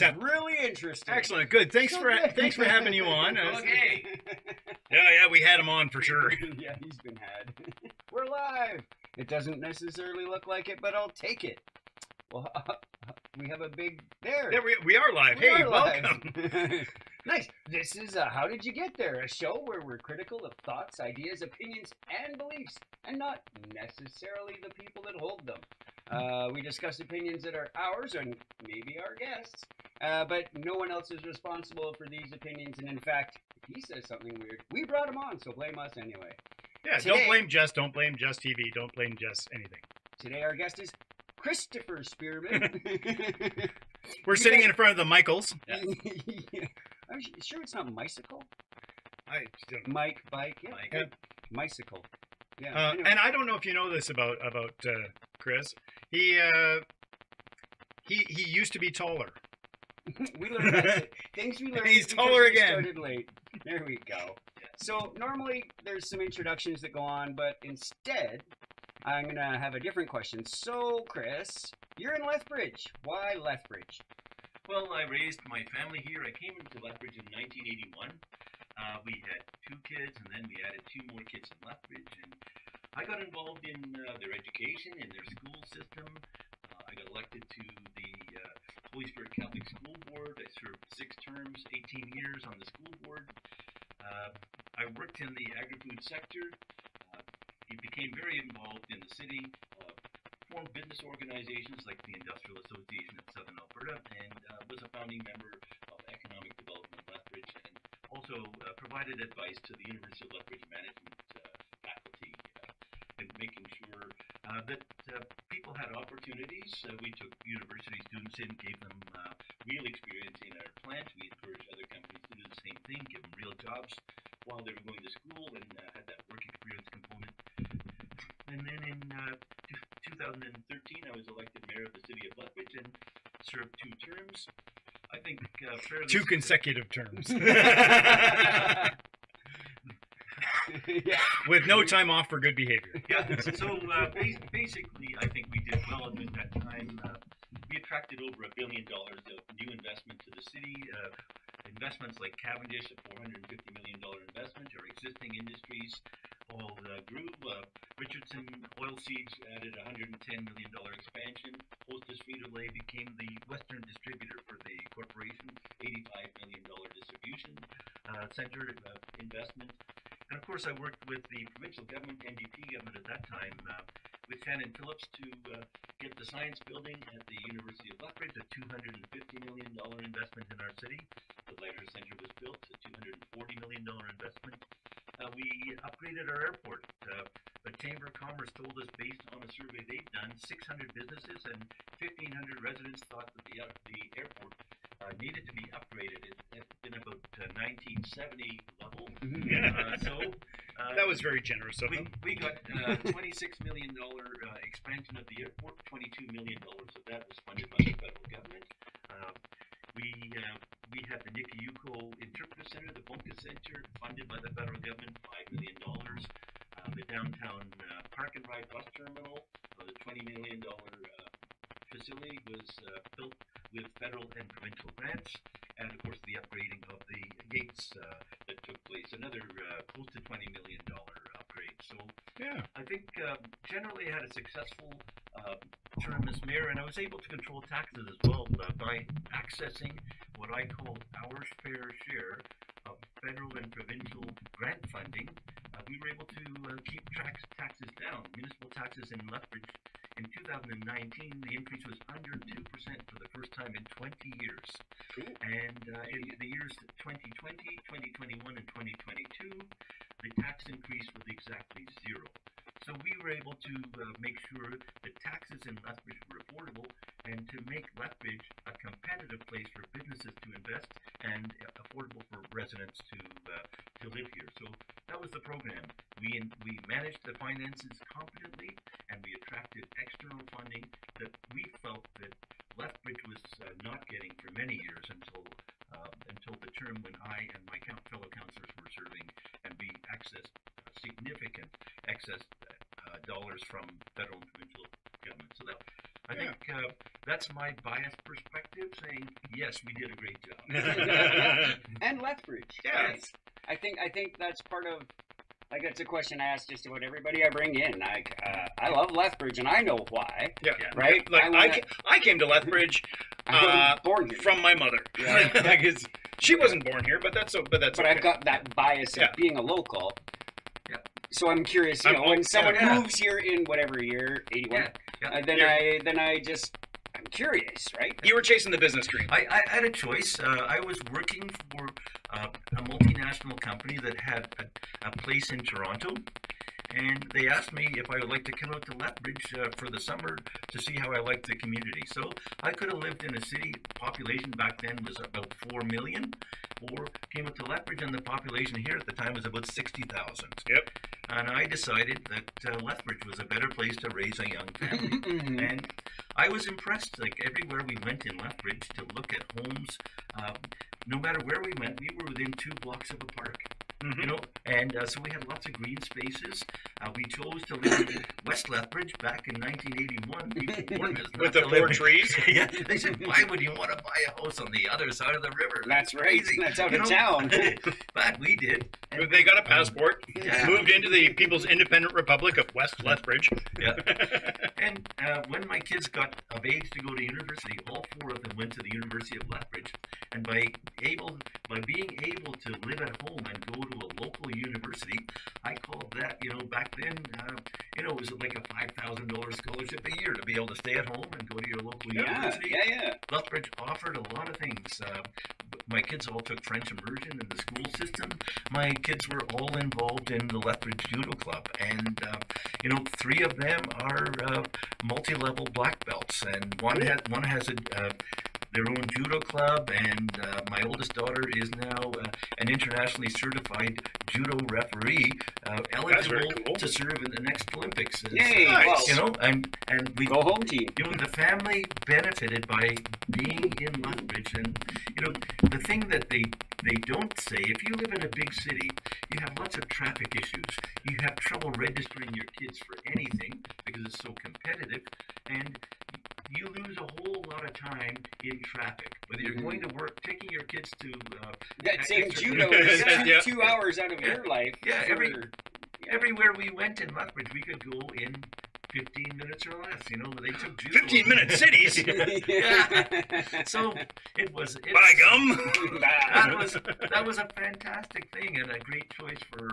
was really interesting. Excellent. Good. Thanks for having you on. Okay. Yeah, we had him on for sure. Yeah, he's been had. We're live. It doesn't necessarily look like it, but I'll take it. Well, we have a big there. Yeah, we are live. Hey, welcome. Nice. This is How Did You Get There? A show where we're critical of thoughts, ideas, opinions, and beliefs, and not necessarily the people that hold them. We discuss opinions that are ours and maybe our guests, but no one else is responsible for these opinions. And in fact, if he says something weird, we brought him on, so blame us anyway. Yeah, today, don't blame Jess. Don't blame Jess TV. Don't blame Jess anything. Today our guest is Christopher Spearman. We're sitting in front of the Michaels. Yeah. I'm sure it's not Mycicle. Bike, yeah. Mike. Mycicle. Yeah. Anyway. And I don't know if you know this about Chris. He used to be taller. We learned that. Things we learned. He's taller again. Started late. There we go. So normally there's some introductions that go on, but instead I'm gonna have a different question. So Chris, you're in Lethbridge. Why Lethbridge? Well, I raised my family here. I came into Lethbridge in 1981. We had 2 kids, and then we added 2 more kids in Lethbridge. And I got involved in their education, in their school system. I got elected to the Holy Spirit Catholic School Board. I served 6 terms, 18 years on the school board. I worked in the agri-food sector. Became very involved in the city. Formed business organizations like the Industrial Association of Southern Alberta, and was a founding member of Economic Development Lethbridge, and also provided advice to the University of Lethbridge management faculty in making sure that people had opportunities. We took university students in, gave them real experience in our plant. We encouraged other companies to do the same thing, give them real jobs while they were going to school, and had that work experience component. And then in 2013, I was elected mayor of the city of Lethbridge and served 2 terms. I think fairly 2 consecutive terms. Yeah. With no time off for good behavior. Yeah. So basically, I think we did well during that time. We attracted over $1 billion of new investment to the city. Investments like Cavendish, a $450 million investment. Our existing industries all grew. Richardson Oilseeds added a $110 million expansion. Hostess Frito-Lay became the Western distributor for the corporation, $85 million distribution center investment. And of course, I worked with the provincial government, NDP government at that time, with Shannon Phillips to get the science building at the University of Lethbridge, a $250 million investment in our city. The Leisure Center was built, a $240 million investment. We upgraded our airport. The Chamber of Commerce told us, based on a survey they've done, 600 businesses and 1,500 residents thought that the airport needed to be upgraded. It had been about 1970 level. That was very generous of them. We got $26 million expansion of the airport. $22 million of that was funded by the federal government. We had the Nikayuko Interpretive Center, the Bunka Center, funded by the federal government, $5 million. The downtown Park and Ride bus terminal, the $20 million facility was built with federal and provincial grants, and of course the upgrading of the gates that took place, another close to $20 million upgrade. So yeah, I think generally I had a successful term as mayor, and I was able to control taxes as well by accessing what I call our fair share of federal and provincial grant funding. We were able to keep taxes down. Municipal taxes in Lethbridge in 2019, the increase was under 2% for the first time in 20 years. Cool. And in the years 2020, 2021, and 2022, the tax increase was exactly 0. So we were able to make sure that taxes in Lethbridge were affordable, and to make Lethbridge a competitive place for businesses to invest and affordable for residents to live here. So that was the program. We managed the finances competently, and we attracted external funding that we felt that Lethbridge was not getting for many years until the term when I and my fellow councillors were serving, and we accessed significant excess dollars from federal and provincial government. So I think that's my biased perspective saying, yes, we did a great job. And Lethbridge. Yes. Right? I think that's part of, like, that's a question I ask just about everybody I bring in. I love Lethbridge, and I know why. Yeah. Right? Like I came to Lethbridge born here. from my mother. Yeah. Like she wasn't born here, but that's But okay. I've got that bias of being a local. Yeah. So I'm curious, when someone moves here in whatever year, 81, then I'm curious, right? You were chasing the business dream. I had a choice. I was working for a multinational company that had a place in Toronto, and they asked me if I would like to come out to Lethbridge for the summer to see how I liked the community. So I could have lived in a city. Population back then was about 4 million, or came out to Lethbridge, and the population here at the time was about 60,000. Yep. And I decided that Lethbridge was a better place to raise a young family. And I was impressed. Like, everywhere we went in Lethbridge to look at homes, no matter where we went, we were within 2 blocks of a park. You know, and so we had lots of green spaces. We chose to live in West Lethbridge back in 1981. People warned us With the 4 trees. Yeah, they said, "Why would you want to buy a house on the other side of the river?" That's right. Crazy. That's out of town. But we did. And They got a passport, Yeah. moved into the People's Independent Republic of West Lethbridge. Yeah. And when my kids got of age to go to university, all 4 of them went to the University of Lethbridge. And by being able to live at home and go to a local university, I called that, back then, it was like a $5,000 scholarship a year to be able to stay at home and go to your local university. Yeah. Lethbridge offered a lot of things. My kids all took French immersion in the school system. My kids were all involved in the Lethbridge Judo Club, and 3 of them are multi-level black belts, and one has their own judo club, and my oldest daughter is now an internationally certified judo referee, eligible to serve in the next Olympics. Yay! Nice. And we Go home team. the family benefited by being in Lethbridge, and the thing that they don't say, if you live in a big city, you have lots of traffic issues. You have trouble registering your kids for anything because it's so competitive, and you lose a whole lot of time in traffic. Whether you're going to work, taking your kids to That same extra- judo is 2 hours out of your life. Yeah, everywhere we went in Lethbridge, we could go in 15 minutes or less. They took judo. 15-minute cities. Yeah. So it was. By gum. That was a fantastic thing and a great choice for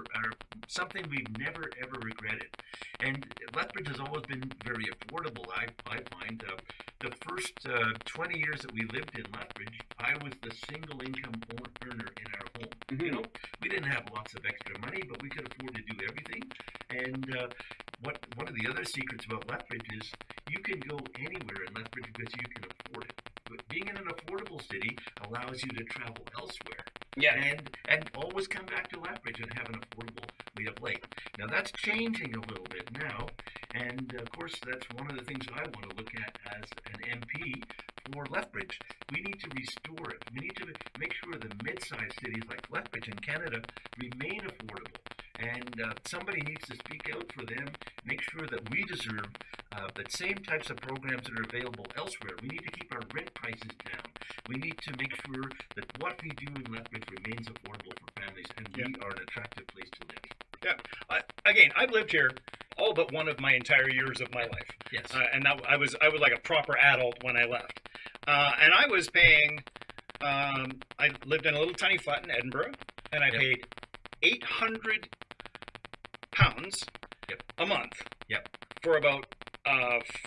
something we've never ever regretted. And Lethbridge has always been very affordable. I find the first 20 years that we lived in Lethbridge, I was the single income earner in our home. We didn't have lots of extra money, but we could afford to do everything. And one of the other secrets about Lethbridge is you can go anywhere in Lethbridge because you can afford it. But being in an affordable city allows you to travel elsewhere. Yeah. And always come back to Lethbridge and have an affordable way of life. Now that's changing a little bit now, and of course that's one of the things I want to look at as an MP for Lethbridge. We need to restore it. We need to make sure the mid-sized cities like Lethbridge in Canada remain affordable. And somebody needs to speak out for them, make sure that we deserve the same types of programs that are available elsewhere. We need to keep our rent prices down. We need to make sure that what we do in Lethbridge remains affordable for families, and we are an attractive place to live. Yeah. Again, I've lived here all but one of my entire years of my life. Yes. And I was like a proper adult when I left. And I was paying. I lived in a little tiny flat in Edinburgh, and I paid £800 a month. Yep. For about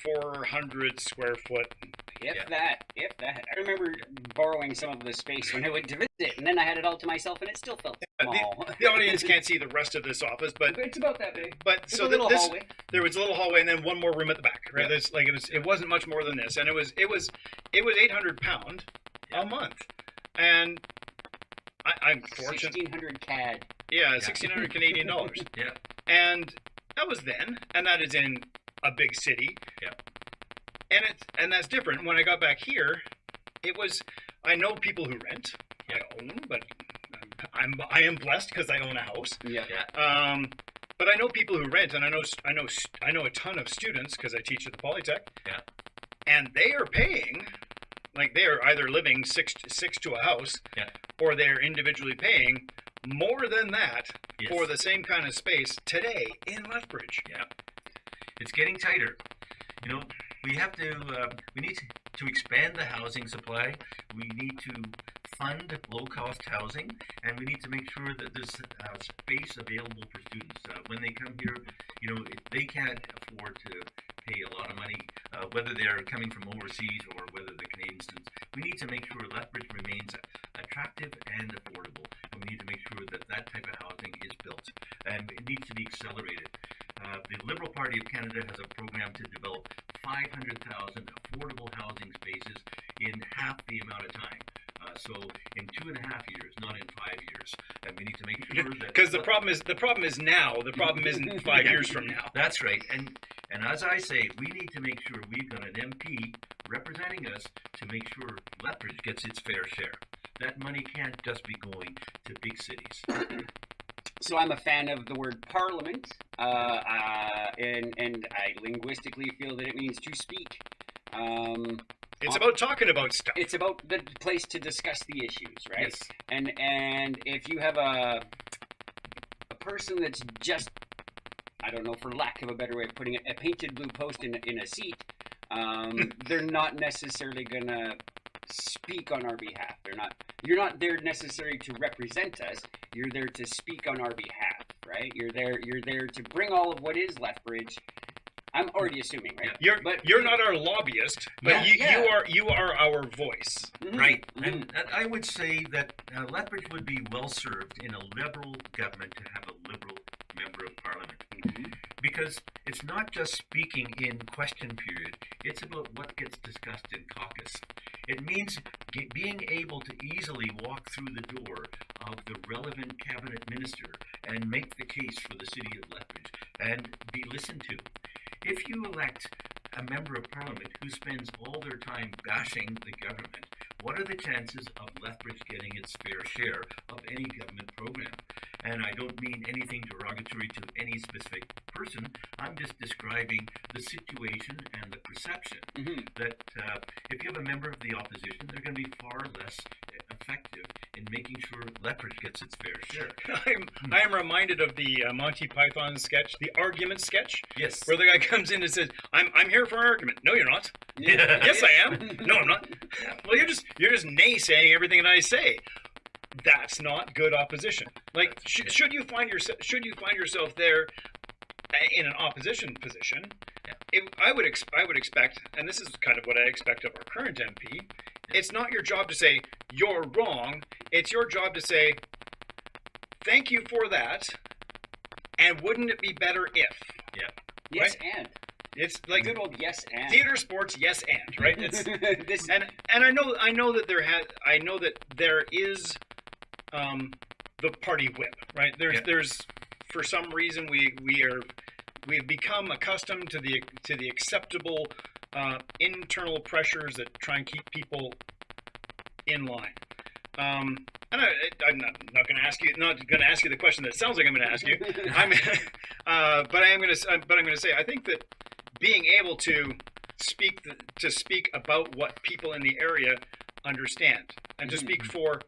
400 square foot. If that. I remember borrowing some of the space when I went to visit, and then I had it all to myself, and it still felt small. The audience can't see the rest of this office, but It's about that big. But It's so a little this, hallway. there was a little hallway and then one more room at the back, right? Yeah. There's it wasn't much more than this, and it was £800 a month, and I'm fortunate. 1,600 CAD. Yeah, 1,600 Canadian dollars. Yeah. And that was then, and that is in a big city. Yeah. And that's different. When I got back here, it was. I know people who rent. I own, but I am blessed because I own a house. Yeah. But I know people who rent, and I know a ton of students because I teach at the Polytech. Yeah. and they are paying, like they are either living six to a house, or they're individually paying more than that for the same kind of space today in Lethbridge. Yeah, it's getting tighter. You know, we need to expand the housing supply. We need to fund low-cost housing, and we need to make sure that there's space available for students. When they come here, you know, if they can't afford to pay a lot of money, whether they're coming from overseas or whether they're Canadian students, we need to make sure Lethbridge remains attractive and affordable. And we need to make sure that that type of housing is built, and it needs to be accelerated. The Liberal Party of Canada has a program to develop 500,000 affordable housing spaces in half the amount of time. So in 2.5 years, not in 5 years, and we need to make sure that because the problem is now. The problem isn't 5 years from now. That's right, and as I say, we need to make sure we've got an MP representing us to make sure Lethbridge gets its fair share. That money can't just be going to big cities. So I'm a fan of the word parliament, and I linguistically feel that it means to speak. It's about talking about stuff. It's about the place to discuss the issues, right? Yes. And if you have a person that's just, I don't know, for lack of a better way of putting it, a painted blue post in a seat, they're not necessarily gonna speak on our behalf. You're not there necessarily to represent us. You're there to speak on our behalf, right? You're there to bring all of what is Lethbridge. I'm already assuming, right? You're not our lobbyist, but you are our voice. Mm-hmm. Right. And I would say that Lethbridge would be well served in a Liberal government to have a Liberal member of Parliament. Mm-hmm. Because it's not just speaking in question period, it's about what gets discussed in caucus. It means being able to easily walk through the door of the relevant cabinet minister and make the case for the city of Lethbridge and be listened to. If you elect a member of Parliament who spends all their time bashing the government, what are the chances of Lethbridge getting its fair share of any government program? And I don't mean anything derogatory to any specific person. I'm just describing the situation and the perception that if you have a member of the opposition, they're going to be far less effective in making sure Lethbridge gets its fair share. I am reminded of the Monty Python sketch, the argument sketch. Yes. Where the guy comes in and says, "I'm here for an argument." No, you're not. Yes, I am. No, I'm not. Well, you're just naysaying everything that I say. That's not good opposition. Like, should you find yourself there in an opposition position? I would expect, and this is kind of what I expect of our current MP. It's not your job to say you're wrong. It's your job to say thank you for that, and wouldn't it be better if? Yeah. Yes, right? and. It's like good old yes and. Theater, sports, yes and, right? It's this, and I know that there is the party whip, right? There's for some reason we've become accustomed to the acceptable internal pressures that try and keep people in line. And I'm not going to ask you the question that sounds like I'm going to ask you. But I'm going to say I think that being able to speak about what people in the area understand and to speak for,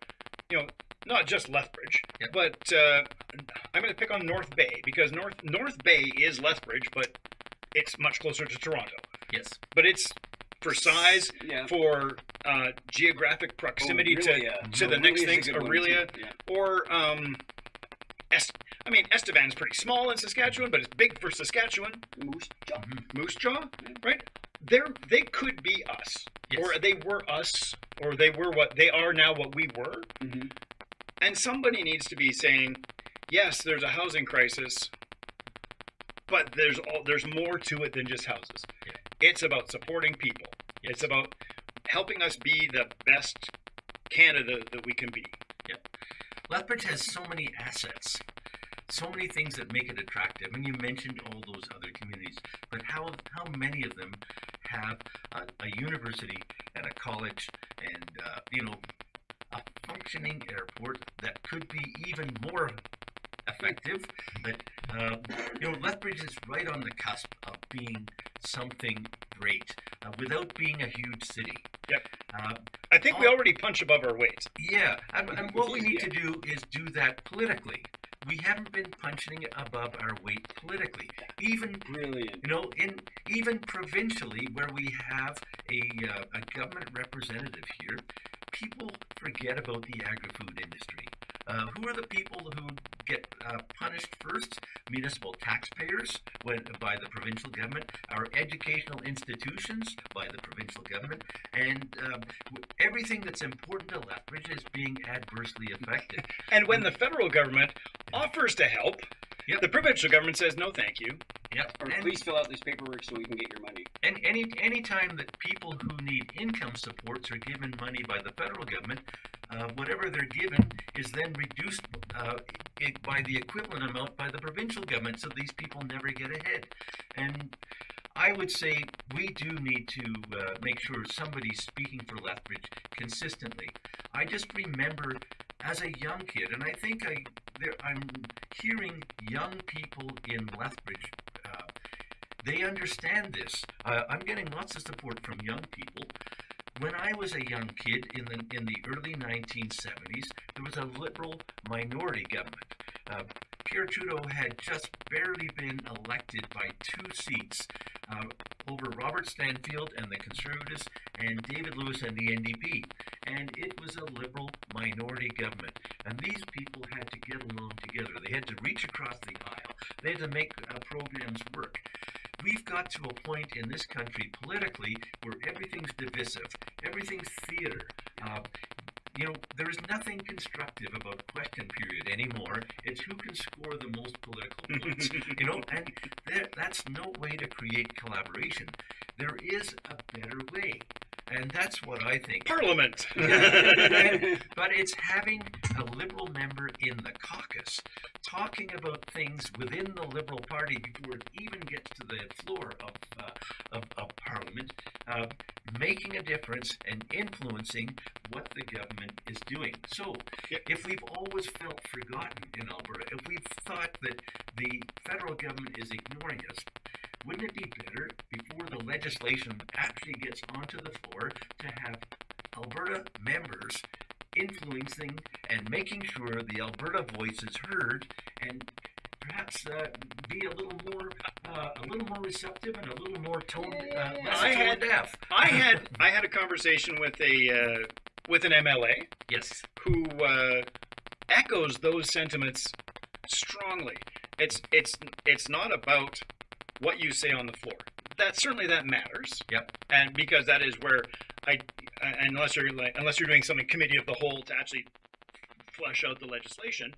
not just Lethbridge, but I'm going to pick on North Bay because North Bay is Lethbridge, but it's much closer to Toronto. Yes. But it's for size, for geographic proximity to the next things, Aurelia, or Estevan's pretty small in Saskatchewan, but it's big for Saskatchewan. Moose Jaw, right? They could be us, or they were us, or they were what they are now. What we were, and somebody needs to be saying, yes, there's a housing crisis, but there's more to it than just houses. It's about supporting people. It's about helping us be the best Canada that we can be. Lethbridge has so many assets, so many things that make it attractive. And you mentioned all those other communities, but how many of them have a university and a college and a functioning airport that could be even more effective? But Lethbridge is right on the cusp of being something great without being a huge city. Yep. I think we already punch above our weight. Yeah, and what we need to do is do that politically. We haven't been punching above our weight politically. Even Brilliant. Even provincially, where we have a government representative here, people forget about the agri-food industry. Who are the people who get punished first? Municipal taxpayers by the provincial government, our educational institutions by the provincial government, and everything that's important to Lethbridge is being adversely affected. And when the federal government offers to help, Yep. the provincial government says no, thank you. Yep. Or please fill out this paperwork so we can get your money. And any time that people who need income supports are given money by the federal government, whatever they're given is then reduced by the equivalent amount by the provincial government, so these people never get ahead. And I would say we do need to make sure somebody's speaking for Lethbridge consistently. I just remember as a young kid, and I think I'm hearing young people in Lethbridge. They understand this. I'm getting lots of support from young people. When I was a young kid in the early 1970s, there was a Liberal minority government. Pierre Trudeau had just barely been elected by 2 seats over Robert Stanfield and the Conservatives and David Lewis and the NDP. And it was a Liberal minority government. And these people had to get along together. They had to reach across the aisle. They had to make programs work. We've got to a point in this country politically where everything's divisive, everything's theater. There is nothing constructive about question period anymore. It's who can score the most political points. And that's no way to create collaboration. There is a better way. And that's what I think. Parliament. But it's having a Liberal member in the caucus talking about things within the Liberal Party before it even gets to the floor of Parliament, making a difference and influencing what the government is doing. So, if we've always felt forgotten in Alberta, if we've thought that the federal government is ignoring us, wouldn't it be better before the legislation actually gets onto the floor to have Alberta members influencing and making sure the Alberta voice is heard, and perhaps be a little more receptive and a little more tone deaf? I had a conversation with an MLA. Yes. Who echoes those sentiments strongly. It's not about what you say on the floor. That matters. Yep. And because that is where unless you're doing something committee of the whole to actually flesh out the legislation,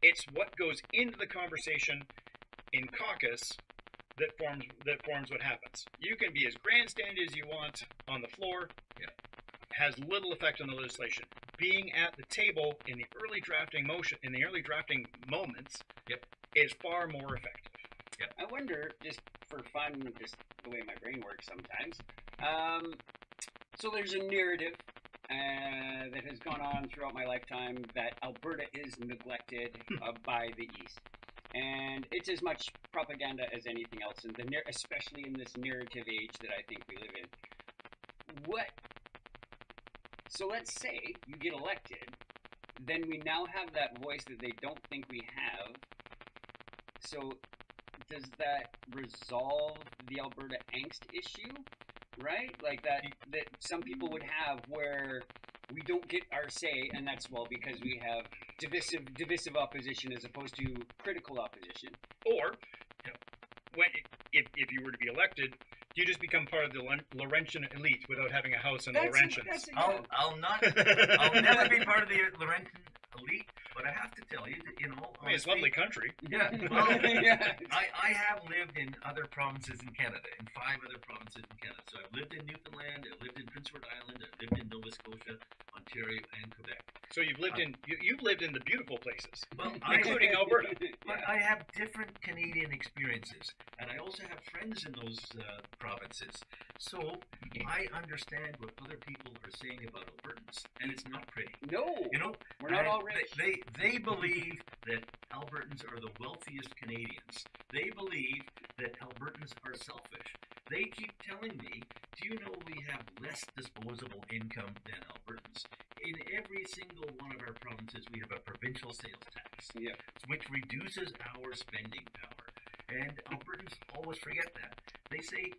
it's what goes into the conversation in caucus that forms what happens. You can be as grandstand as you want on the floor. Yeah. Has little effect on the legislation. Being at the table in the early drafting moments, is far more effective. Yep. I wonder, just for fun, just the way my brain works sometimes. So there's a narrative that has gone on throughout my lifetime that Alberta is neglected by the East. And it's as much propaganda as anything else, especially in this narrative age that I think we live in. So let's say you get elected, then we now have that voice that they don't think we have. So does that resolve the Alberta angst issue, right? Like that some people would have where we don't get our say, and that's because we have divisive opposition as opposed to critical opposition. Or if you were to be elected, you just become part of the Laurentian elite without having a house in the Laurentians. I'll never be part of the Laurentian elite, but I have to tell you that in all honesty, it's a lovely country. Yeah. Well, I have lived in other provinces in Canada, in 5 other provinces in Canada. So I've lived in Newfoundland, I've lived in Prince Edward Island, I've lived in Nova Scotia, Ontario, and Quebec. So you've lived in the beautiful places, well, including Alberta. But I have different Canadian experiences, and I also have friends in those provinces. So I understand what other people are saying about Albertans, and it's not pretty. No, You know, we're not all rich. They believe that Albertans are the wealthiest Canadians. They believe that Albertans are selfish. They keep telling me, do you know we have less disposable income than Albertans? In every single one of our provinces, we have a provincial sales tax, which reduces our spending power. And Albertans always forget that. They say,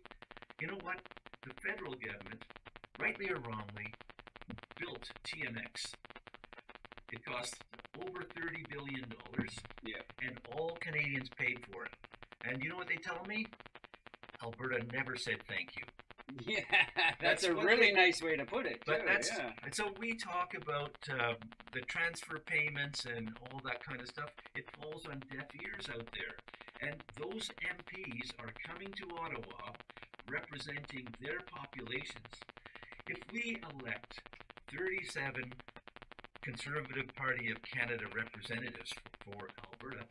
you know what? The federal government, rightly or wrongly, built TMX. It cost over $30 billion, and all Canadians paid for it. And you know what they tell me? Alberta never said thank you. Yeah, that's a really nice way to put it. But too, and so we talk about the transfer payments and all that kind of stuff. It falls on deaf ears out there. And those MPs are coming to Ottawa representing their populations. If we elect 37 Conservative Party of Canada representatives for Alberta,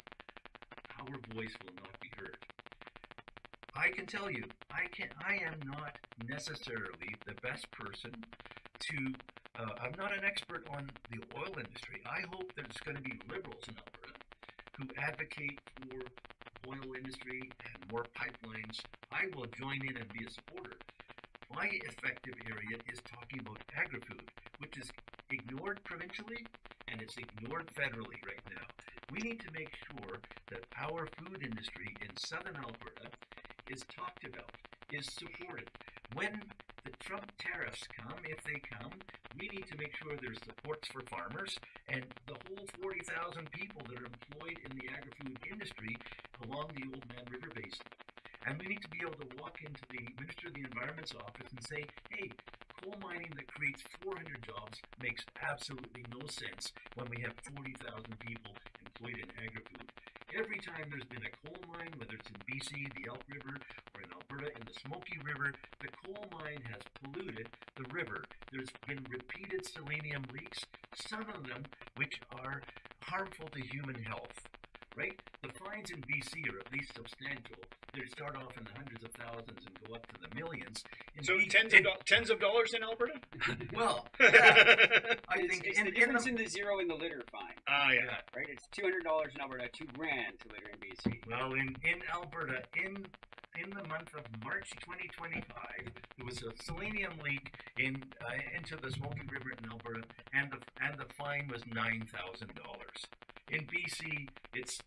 our voice will not be heard. I can tell you, I am not necessarily the best person to, I'm not an expert on the oil industry. I hope there's going to be Liberals in Alberta who advocate for oil industry and more pipelines. I will join in and be a supporter. My effective area is talking about agri-food, which is ignored provincially and it's ignored federally right now. We need to make sure that our food industry in southern Alberta is talked about, is supported. When the Trump tariffs come, if they come, we need to make sure there's supports for farmers and the whole 40,000 people that are employed in the agri-food industry along the Old Man River Basin. And we need to be able to walk into the Minister of the Environment's office and say, hey, coal mining that creates 400 jobs makes absolutely no sense when we have 40,000 people employed in agri-food. Every time there's been a coal mine, whether it's in BC, the Elk River, or in Alberta, in the Smoky River, the coal mine has polluted the river. There's been repeated selenium leaks, some of them which are harmful to human health, right? The fines in BC are at least substantial. They start off in the hundreds of thousands and go up to the millions. So tens of dollars in Alberta? Well, yeah, I think it's the difference in the zero in the litter fine. Yeah. Right? It's $200 in Alberta, $2,000 to litter in BC. Well, in Alberta, in the month of March 2025, there was a selenium leak into the Smoky River in Alberta, and the fine was $9,000. In BC, it's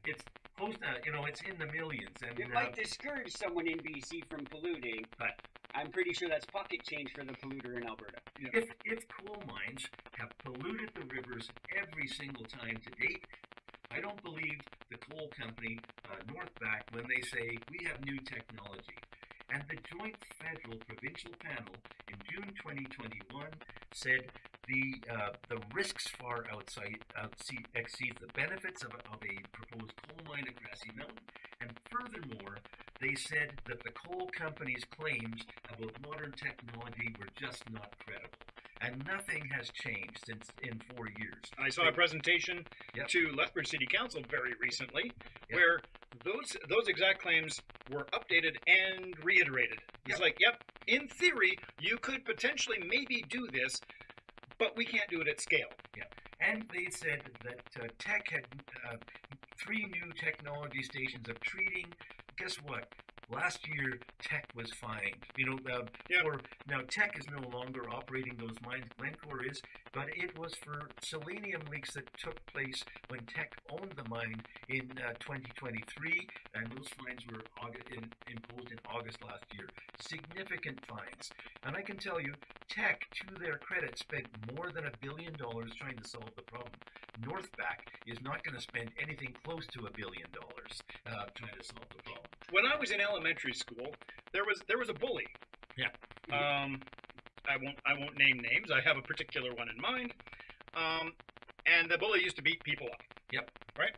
it's close to, it's in the millions, and it might discourage someone in BC from polluting, but I'm pretty sure that's pocket change for the polluter in Alberta. Yeah. If coal mines have polluted the rivers every single time to date, I don't believe the coal company Northback when they say we have new technology. And the joint federal provincial panel in June 2021 said the risks far exceed the benefits of a proposed coal mine at Grassy Mountain. And furthermore, they said that the coal company's claims about modern technology were just not credible. And nothing has changed since in 4 years. I saw a presentation to Lethbridge City Council very recently where those exact claims were updated and reiterated. It's like, in theory, you could potentially maybe do this, but we can't do it at scale. Yeah. And they said that Teck had 3 new technology stations of treating. Guess what? Last year, Teck was fined. Now Teck is no longer operating those mines. Glencore is, but it was for selenium leaks that took place when Teck owned the mine in 2023, and those fines were imposed in August last year. Significant fines. And I can tell you, Teck, to their credit, spent more than $1 billion trying to solve the problem. Northback is not going to spend anything close to $1 billion trying to solve the problem. When I was in elementary school, there was a bully. Yeah. I won't name names. I have a particular one in mind. And the bully used to beat people up. Yep. Right?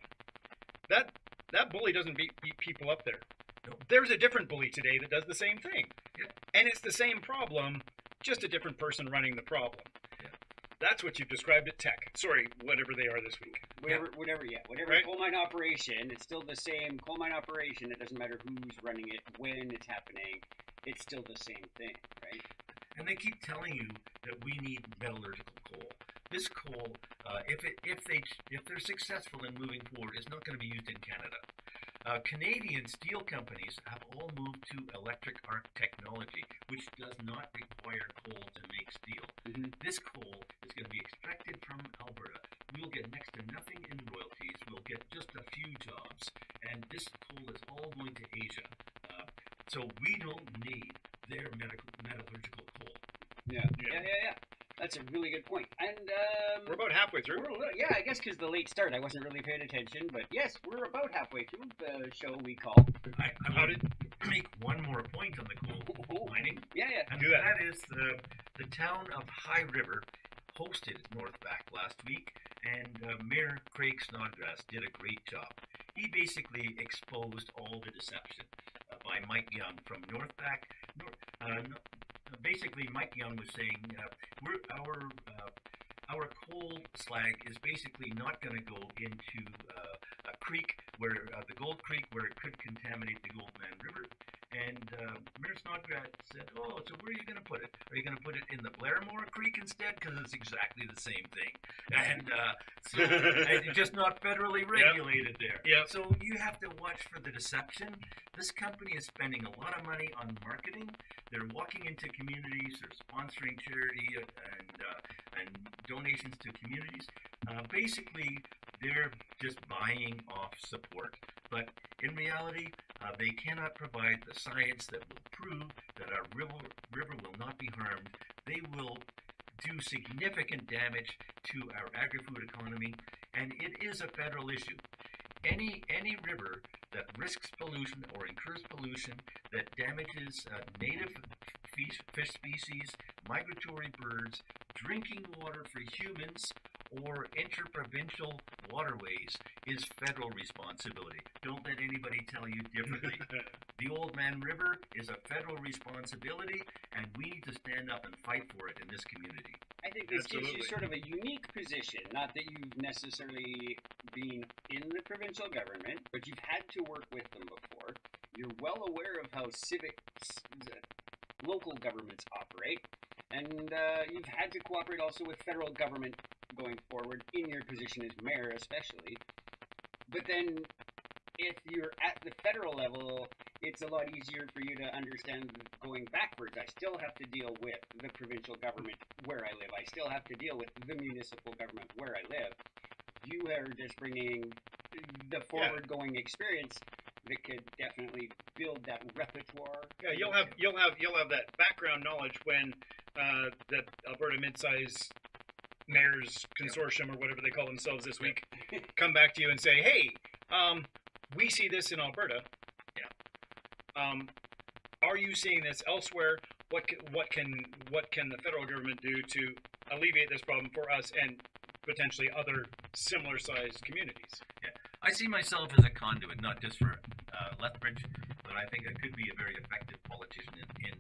That bully doesn't beat people up there. No. There's a different bully today that does the same thing. Yep. And it's the same problem, just a different person running the problem. That's what you've described at Teck. Sorry, whatever they are this week. Whatever right? coal mine operation, it's still the same coal mine operation. It doesn't matter who's running it, when it's happening. It's still the same thing, right? And they keep telling you that we need metallurgical coal. this coal, if they're successful in moving forward, is not going to be used in Canada. Canadian steel companies have all moved to electric arc technology, which does not require coal to make steel. This coal is going to be extracted from Alberta. We'll get next to nothing in royalties. We'll get just a few jobs, and this coal is all going to Asia. So we don't need their metallurgical coal. Yeah. That's a really good point. And We're about halfway through. I guess because the late start, I wasn't really paying attention. But yes, we're about halfway through the show we call. I want to make one more point on the coal mining. Yeah. And Do that. that is the town of High River hosted Northback last week, and Mayor Craig Snodgrass did a great job. He basically exposed all the deception by Mike Young from Northback. Basically, Mike Young was saying our coal slag is basically not going to go into a creek where the Gold Creek, where it could contaminate the Goldman River. And Mayor Snodgrass said, "Oh, so where are you going to put it? Are you going to put it in the Blairmore Creek instead? Because it's exactly the same thing, and so it's just not federally regulated there. Yep. So you have to watch for the deception. This company is spending a lot of money on marketing. They're walking into communities. They're sponsoring charity and donations to communities. Basically, they're just buying off support. But in reality, they cannot provide the science that will prove that our river will not be harmed. They will do significant damage to our agri-food economy, and it is a federal issue. Any river that risks pollution or incurs pollution that damages native fish species, migratory birds, drinking water for humans, or interprovincial waterways is federal responsibility. Don't let anybody tell you differently. The Oldman River is a federal responsibility, and we need to stand up and fight for it in this community. I think this gives you sort of a unique position. Not that you've necessarily been in the provincial government, but you've had to work with them before. You're well aware of how local governments operate, and you've had to cooperate also with federal government going forward in your position as mayor especially. But then if you're at the federal level, it's a lot easier for you to understand going backwards. I still have to deal with the provincial government where I live. I still have to deal with the municipal government where I live. You are just bringing the forward-going experience that could definitely build that repertoire. Yeah, you'll have that background knowledge when the Alberta Midsize Mayors Consortium, or whatever they call themselves this week, come back to you and say, "Hey, we see this in Alberta. Are you seeing this elsewhere? What can the federal government do to alleviate this problem for us and potentially other similar sized communities?" Yeah, I see myself as a conduit, not just for Lethbridge, but I think I could be a very effective politician in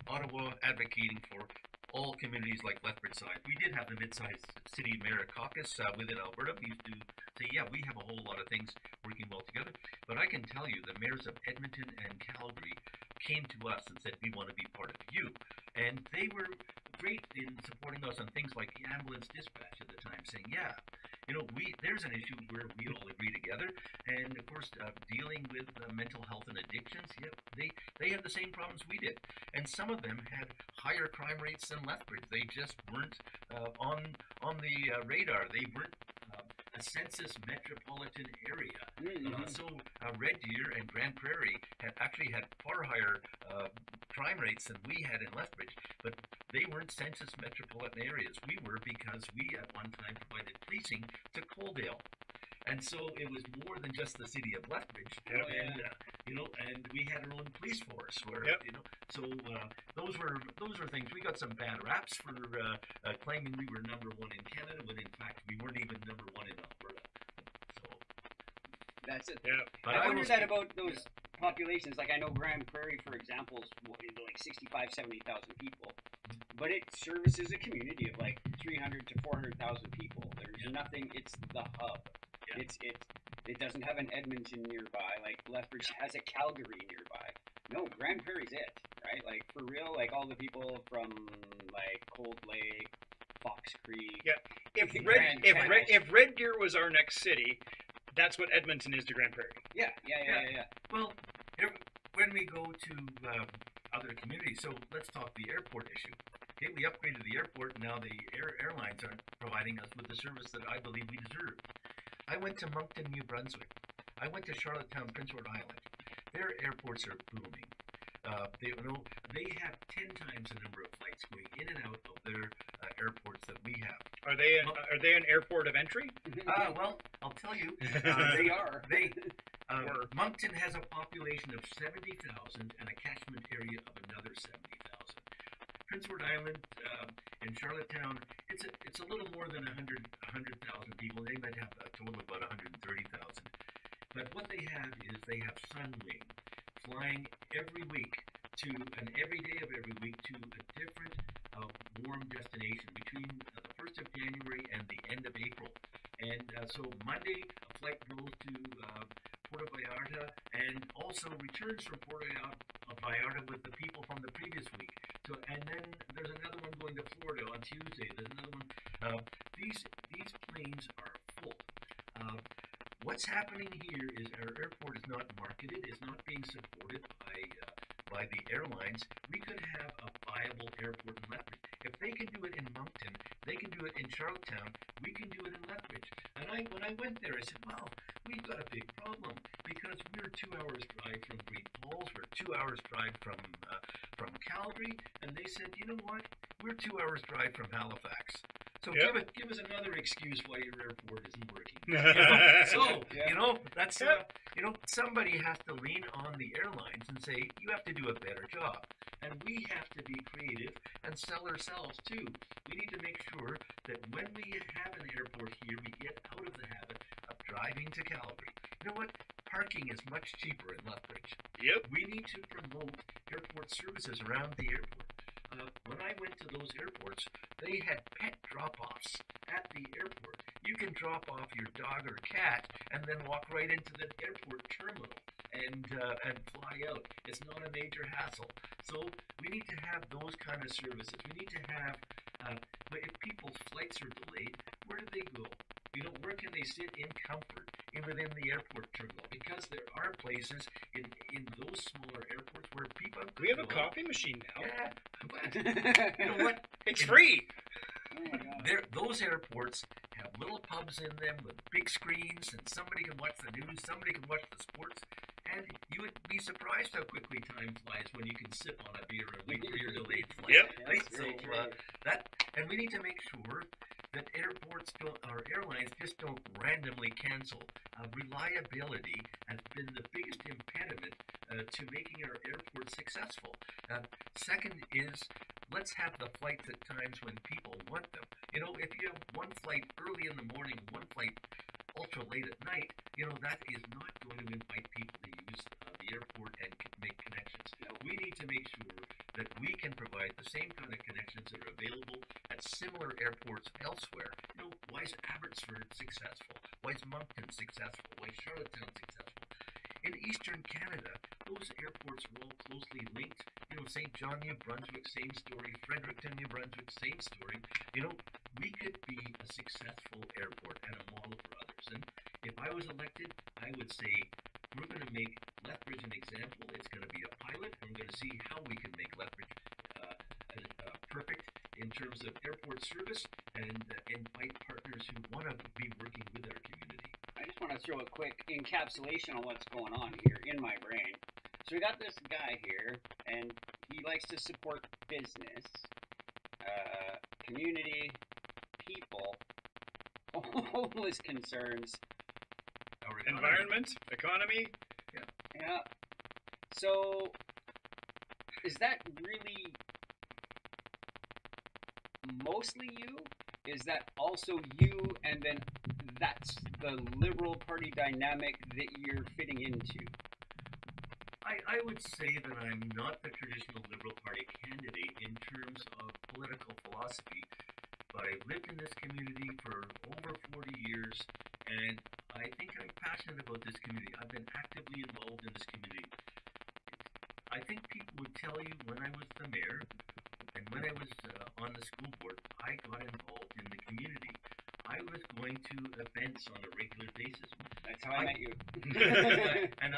Ottawa, advocating for all communities like Lethbridge side. We did have the mid-sized city mayor caucus within Alberta. We used to say, yeah, we have a whole lot of things working well together. But I can tell you the mayors of Edmonton and Calgary came to us and said, we want to be part of you. And they were great in supporting us on things like the ambulance dispatch at the time, saying, yeah, there's an issue where we all agree together. And of course, dealing with mental health and addictions, yeah, they had the same problems we did. And some of them had higher crime rates than Lethbridge. They just weren't on the radar. They weren't a census metropolitan area. So Red Deer and Grand Prairie had far higher crime rates than we had in Lethbridge, but they weren't census metropolitan areas. We were, because we at one time provided policing to Coaldale. And so it was more than just the city of Lethbridge, and we had our own police force. So those were things. We got some bad raps for claiming we were number one in Canada, when in fact we weren't even number one in Alberta. So that's it. Yeah. But I wonder that about those populations. Like, I know Grand Prairie, for example, is like 65,000, 70,000 people, but it services a community of like 300 to 400,000 people. There's nothing. It's the hub. Yeah. It doesn't have an Edmonton nearby. Like Lethbridge has a Calgary nearby. No, Grand Prairie's it, right? Like, for real, like all the people from like Cold Lake, Fox Creek. Yeah, if Red Deer was our next city, that's what Edmonton is to Grand Prairie. Yeah. Well, when we go to other communities, so let's talk the airport issue. Okay, we upgraded the airport, and now the airlines aren't providing us with the service that I believe we deserve. I went to Moncton, New Brunswick. I went to Charlottetown, Prince Edward Island. Their airports are booming. They have 10 times the number of flights going in and out of their airports that we have. Are they an airport of entry? Well, I'll tell you, They are. Moncton has a population of 70,000 and a catchment area of another 70,000. Prince Edward Island and Charlottetown, it's a little more than 100,000 people. They might have a total of about 130,000. But what they have is they have Sunwing flying every week every day of every week to a different warm destination between the 1st of January and the end of April. And so Monday, a flight goes to Puerto Vallarta and also returns from Puerto Vallarta with the people from the previous week. So, and then there's another one going to Florida on Tuesday. There's another one. These planes are full. What's happening here is our airport is not marketed, is not being supported by the airlines. We could have a viable airport in Lethbridge. If they can do it in Moncton, they can do it in Charlottetown, we can do it in Lethbridge. And when I went there, I said, wow, we've got a big problem because we're 2 hours drive from Great Falls, we're 2 hours drive from Calgary, and they said, you know what, we're 2 hours drive from Halifax. So give us another excuse why your airport isn't working. That's somebody has to lean on the airlines and say you have to do a better job, and we have to be creative and sell ourselves too. We need to make sure that when we have an airport here, we get out of the habit of driving to Calgary. You know what? Parking is much cheaper in Lethbridge. Yep. We need to promote airport services around the airport. When I went to those airports, they had pet drop-offs at the airport. You can drop off your dog or cat and then walk right into the airport terminal and fly out. It's not a major hassle. So we need to have those kind of services. We need to have, if people's flights are delayed, where do they go? Where can they sit in comfort within the airport terminal? Because there are places in those smaller airports where people We have a coffee machine now. Yeah, but you know what? It's free. Oh my God. Those airports have little pubs in them with big screens, and somebody can watch the news, somebody can watch the sports, and you would be surprised how quickly time flies when you can sip on a beer and wait for your delayed flight. Yep. Right? That's very true. And we need to make sure that airlines just don't randomly cancel. Reliability has been the biggest impediment to making our airports successful. Second is, let's have the flights at times when people want them. If you have one flight early in the morning, one flight ultra late at night, that is not going to invite people to use the airport and make connections. We need to make sure that we can provide the same kind of connections that are available at similar airports elsewhere. Why is Abbotsford successful? Why is Moncton successful? Why is Charlottetown successful? In Eastern Canada, those airports are all closely linked. St. John, New Brunswick, same story. Fredericton, New Brunswick, same story. We could be a successful airport and a model for others. And if I was elected, I would say we're going to make Lethbridge an example. It's going to be a pilot, and we're going to see how we can make Lethbridge perfect in terms of airport service and invite partners who want to be working with our community. I just want to throw a quick encapsulation on what's going on here in my brain. So we got this guy here, and he likes to support business, community, people, homeless concerns, Our Environment, economy. Yeah. So, is that really mostly you? Is that also you, and then that's the Liberal Party dynamic that you're fitting into? I would say that I'm not the traditional Liberal Party candidate in terms of political philosophy, but I've lived in this community for over 40 years, and I think I'm passionate about this community. I've been actively involved in this community. I think people would tell you when I was the mayor and when I was on the school board, I got involved in the community. I was going to events on a regular basis. That's how I met you. And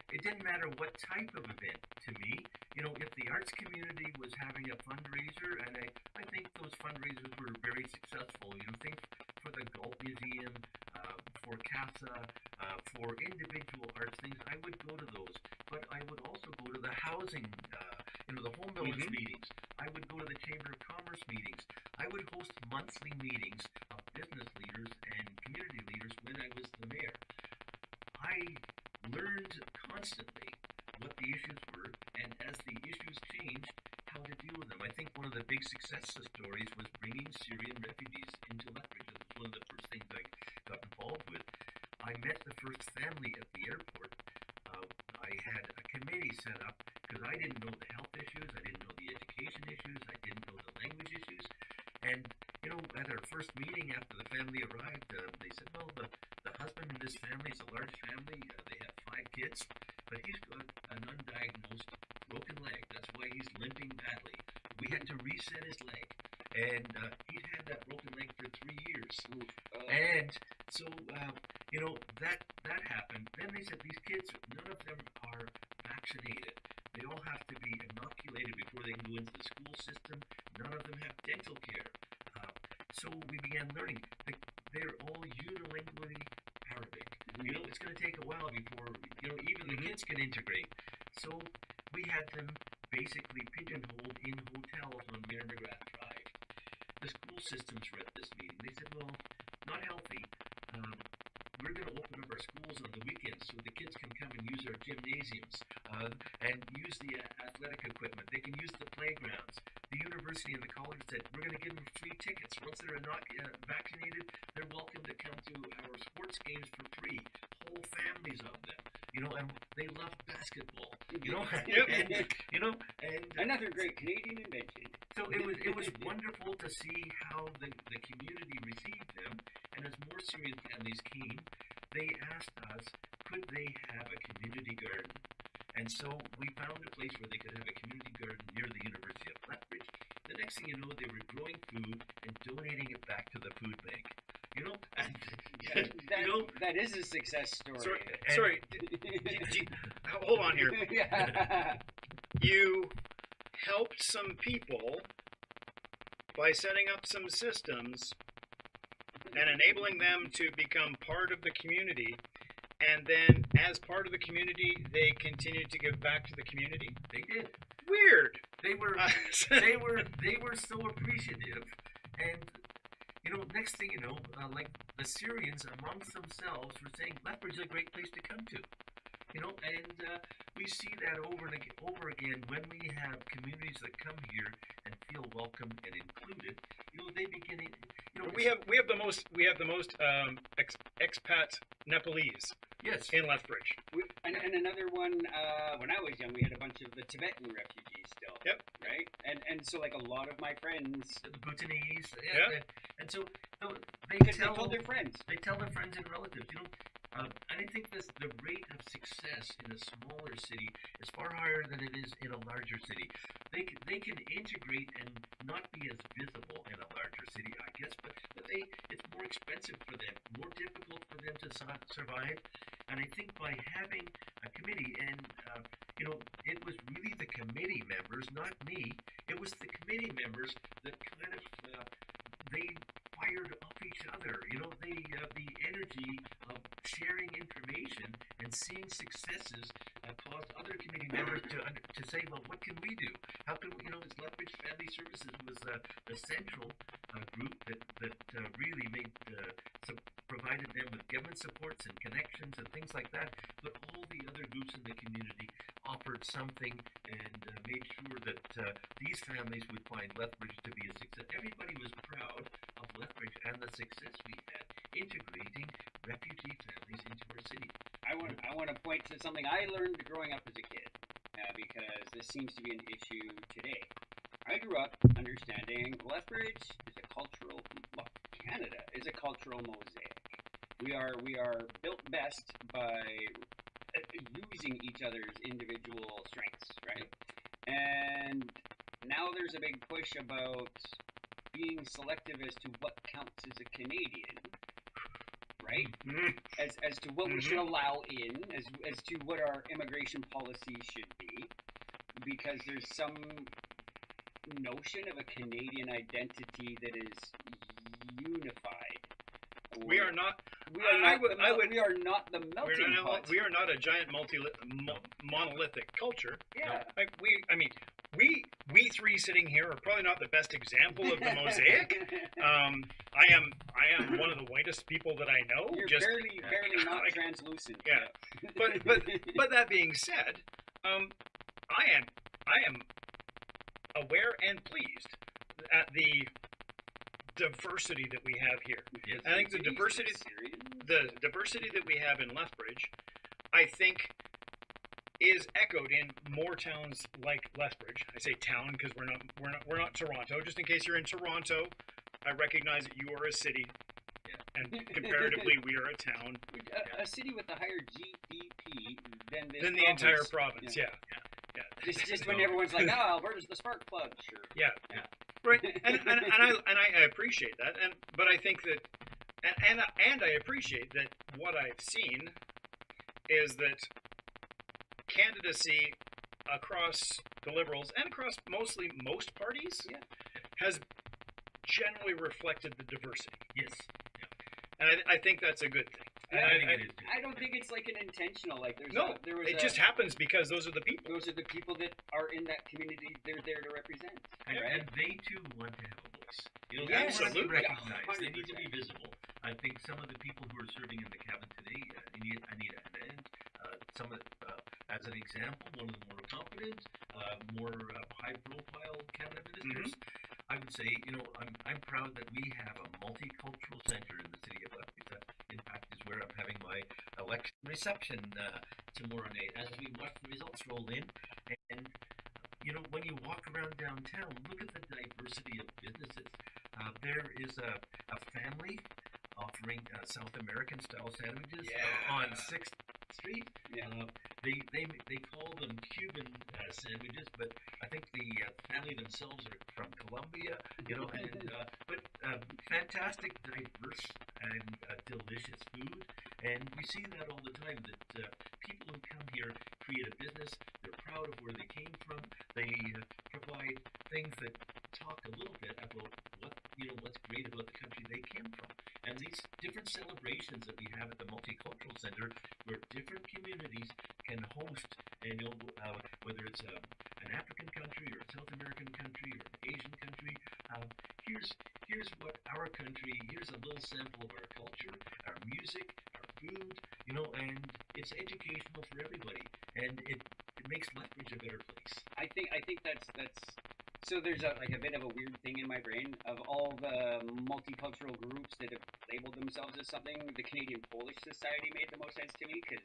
it didn't matter what type of event to me. If the arts community was having a fundraiser, and I think those fundraisers were very successful. Think for the Galt Museum, for CASA, for individual arts things, I would go to those. But I would also go to the housing, the home builders meetings. I would go to the Chamber of Commerce meetings. I would host monthly meetings of business leaders and community leaders when I was the mayor. I learned constantly what the issues were, and as the issues changed, how to deal with them. I think one of the big success stories was bringing Syrian refugees into Lethbridge. It was one of the first things I got involved with. I met the first family at the airport. I had a committee set up because I didn't know the health issues, I didn't know the education issues, I didn't know the language issues. And, at our first meeting after the family arrived, they said, well, the husband in this family is a large family. They have 5 kids, but he's got an undiagnosed broken leg. That's why he's limping badly. We had to reset his leg. And he'd had that broken leg for 3 years. And so, that happened. Then they said these kids, none of them are vaccinated. They all have to be inoculated before they can go into the school system. None of them have dental care. So we began learning. They're all unilingually Arabic. It's going to take a while before, even the kids can integrate. So we had them basically pigeonholed in hotels on Mayor McGrath Drive. The school systems were at this meeting. They said, well, not healthy. We're going to open up our schools on the weekends so the kids can come and use our gymnasiums and use the athletic equipment. They can use the playgrounds. The university and the college said, we're going to give them free tickets. Once they're not vaccinated, they're welcome to come to our sports games for free. Whole families of them. And they love basketball. Another great Canadian invention. So it was wonderful to see how the community received them, and as more Syrian families came, they asked us, could they have a community garden? And so we found a place where they could have a community garden near the University of Lethbridge. The next thing you know, they were growing food and donating it back to the food bank. That is a success story. Sorry. Hold on here. You helped some people by setting up some systems and enabling them to become part of the community, and then as part of the community, they continued to give back to the community. They did. Weird. They were so appreciative, and next thing you know, like the Syrians amongst themselves were saying Lethbridge is a great place to come to. And we see that over and over again when we have communities that come here and feel welcome and included. They begin. We have the most expat Nepalese. Yes. In Lethbridge. And another one, when I was young, we had a bunch of the Tibetan refugees still. Yep. Right? And so, like, a lot of my friends... The Bhutanese. Yeah. And so they told their friends. They tell their friends and relatives, and I think the rate of success in a smaller city is far higher than it is in a larger city. They can integrate and not be as visible in a larger city, I guess, but it's more expensive for them, more difficult for them to survive. And I think by having a committee, and it was really the committee members, not me. It was the committee members that kind of they fired off each other. The energy of sharing information and seeing successes caused other committee members to say, well, what can we do? How can Lethbridge Family Services was the central group that really provided them with government supports and connections and things like that. But all the other groups in the community offered something and made sure that these families would find Lethbridge to be a success. Everybody was proud of Lethbridge and the success we had integrating refugee families into our city. I want to point to something I learned growing up as a kid, because this seems to be an issue today. I grew up understanding Lethbridge is a cultural, Canada is a cultural mosaic. We are built best by using each other's individual strengths, right? And now there's a big push about being selective as to what counts as a Canadian, right? As to what we should allow in, as to what our immigration policy should be, because there's some notion of a Canadian identity that is unified. We are not. We are not the melting pot. We are not a giant monolithic culture. Yeah. We three sitting here are probably not the best example of the mosaic. I am one of the whitest people that I know. You're just barely not translucent. Yeah. But that being said, I am aware and pleased at the diversity that we have here. Yes. I think the diversity that we have in Lethbridge, I think, is echoed in more towns like Lethbridge. I say town because we're not Toronto. Just in case you're in Toronto, I recognize that you are a city, and comparatively we are a town. A city with a higher GDP than the entire province. Yeah. Just when everyone's like, Alberta's the spark plug. Sure. Yeah. Right, and I appreciate that, but I think that, and I appreciate that what I've seen is that candidacy across the Liberals and across most parties has generally reflected the diversity. Yes. And I think that's a good thing. I don't think it's like an intentional. Like it just happens because those are the people. Those are the people that are in that community. They're there to represent, and they too want to have a voice. You know, they that's want to be 100%. recognized. They need to be visible. I think some of the people who are serving in the cabinet today, Anita and some of, as an example, one of the more competent, more high-profile cabinet ministers. I would say, I'm proud that we have a multicultural center in the city of Lethbridge. That, in fact, is where I'm having my election reception tomorrow night as we watch the results roll in. And, when you walk around downtown, look at the diversity of businesses. There is a family offering South American style sandwiches on 6th Street. They call them Cuban sandwiches, but I think the family themselves are from Colombia, but fantastic, diverse, and delicious food. And we see that all the time, that people who come here create a business, they're proud of where they came from, they provide things that talk a little bit about what's great about the country they came from. And these different celebrations that we have at the Multicultural Center, where different communities can host, and whether it's an African country or a South American country or an Asian country, here's what our country, here's a little sample of our culture, our music, our food, and it's educational for everybody, and it makes Lethbridge a better place. I think that's. So there's a bit of a weird thing in my brain of all the multicultural groups that have labeled themselves as something. The Canadian Polish Society made the most sense to me because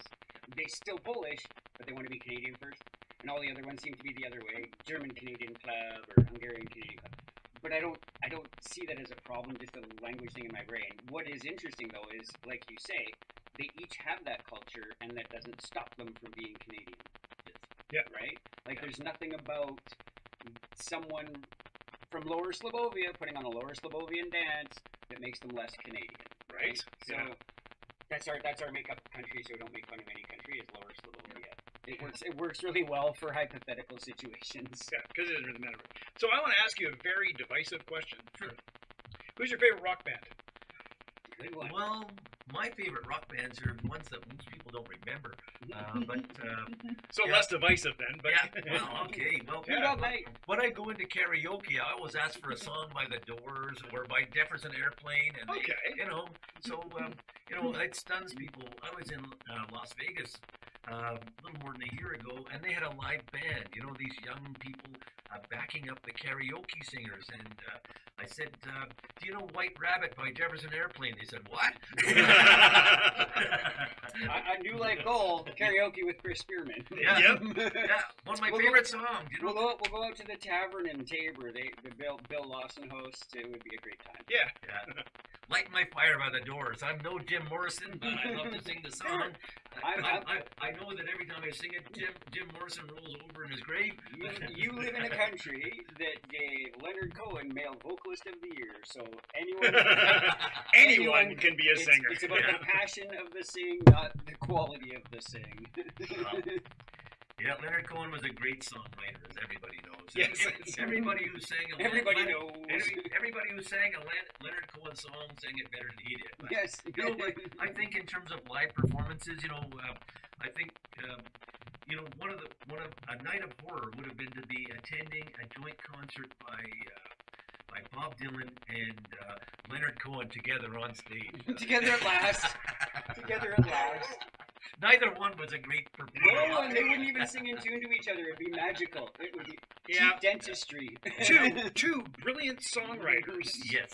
they still Polish, but they want to be Canadian first, and all the other ones seem to be the other way: German Canadian Club or Hungarian Canadian Club. But I don't see that as a problem. Just a language thing in my brain. What is interesting though is, like you say, they each have that culture, and that doesn't stop them from being Canadian. Yeah. Right. Like there's nothing about someone from Lower Slobovia putting on a Lower Slobovian dance that makes them less Canadian, right? So that's our makeup country, so we don't make fun of any country, is Lower Slobovia. It works really well for hypothetical situations. Yeah, because it doesn't really matter. So I want to ask you a very divisive question. Sure. Who's your favorite rock band? Good one. Well, my favorite rock bands are ones that most people don't remember. Less divisive then. But okay. Well, when I go into karaoke, I always ask for a song by The Doors or by Jefferson Airplane, and it stuns people. I was in Las Vegas a little more than a year ago, and they had a live band. These young people backing up the karaoke singers, and I said, "Do you know White Rabbit by Jefferson Airplane?" They said, "What?" A New Life Gold karaoke with Chris Spearman. Yeah, one of my favorite songs. We'll go out to the tavern in Tabor. Bill Lawson hosts. It would be a great time. Yeah. Light My Fire by The Doors. I'm no Jim Morrison, but I love to sing the song. I know that every time I sing it, Jim Morrison rolls over in his grave. You live in a country that gave Leonard Cohen male vocalist of the year, so anyone can be a singer. It's about the passion of the sing, not the quality of the sing. Yeah, Leonard Cohen was a great songwriter, as everybody knows. Yes, everybody who sang a everybody knows. Everybody who sang a Leonard Cohen song sang it better than he did. But, Yes. you know, but I think in terms of live performances, I think a night of horror would have been to be attending a joint concert by Bob Dylan and Leonard Cohen together on stage. Together at last. Together at last. Neither one was a great performer. No, and they wouldn't even sing in tune to each other. It'd be magical. It would be Yeah. cheap dentistry. Two brilliant songwriters. Yes.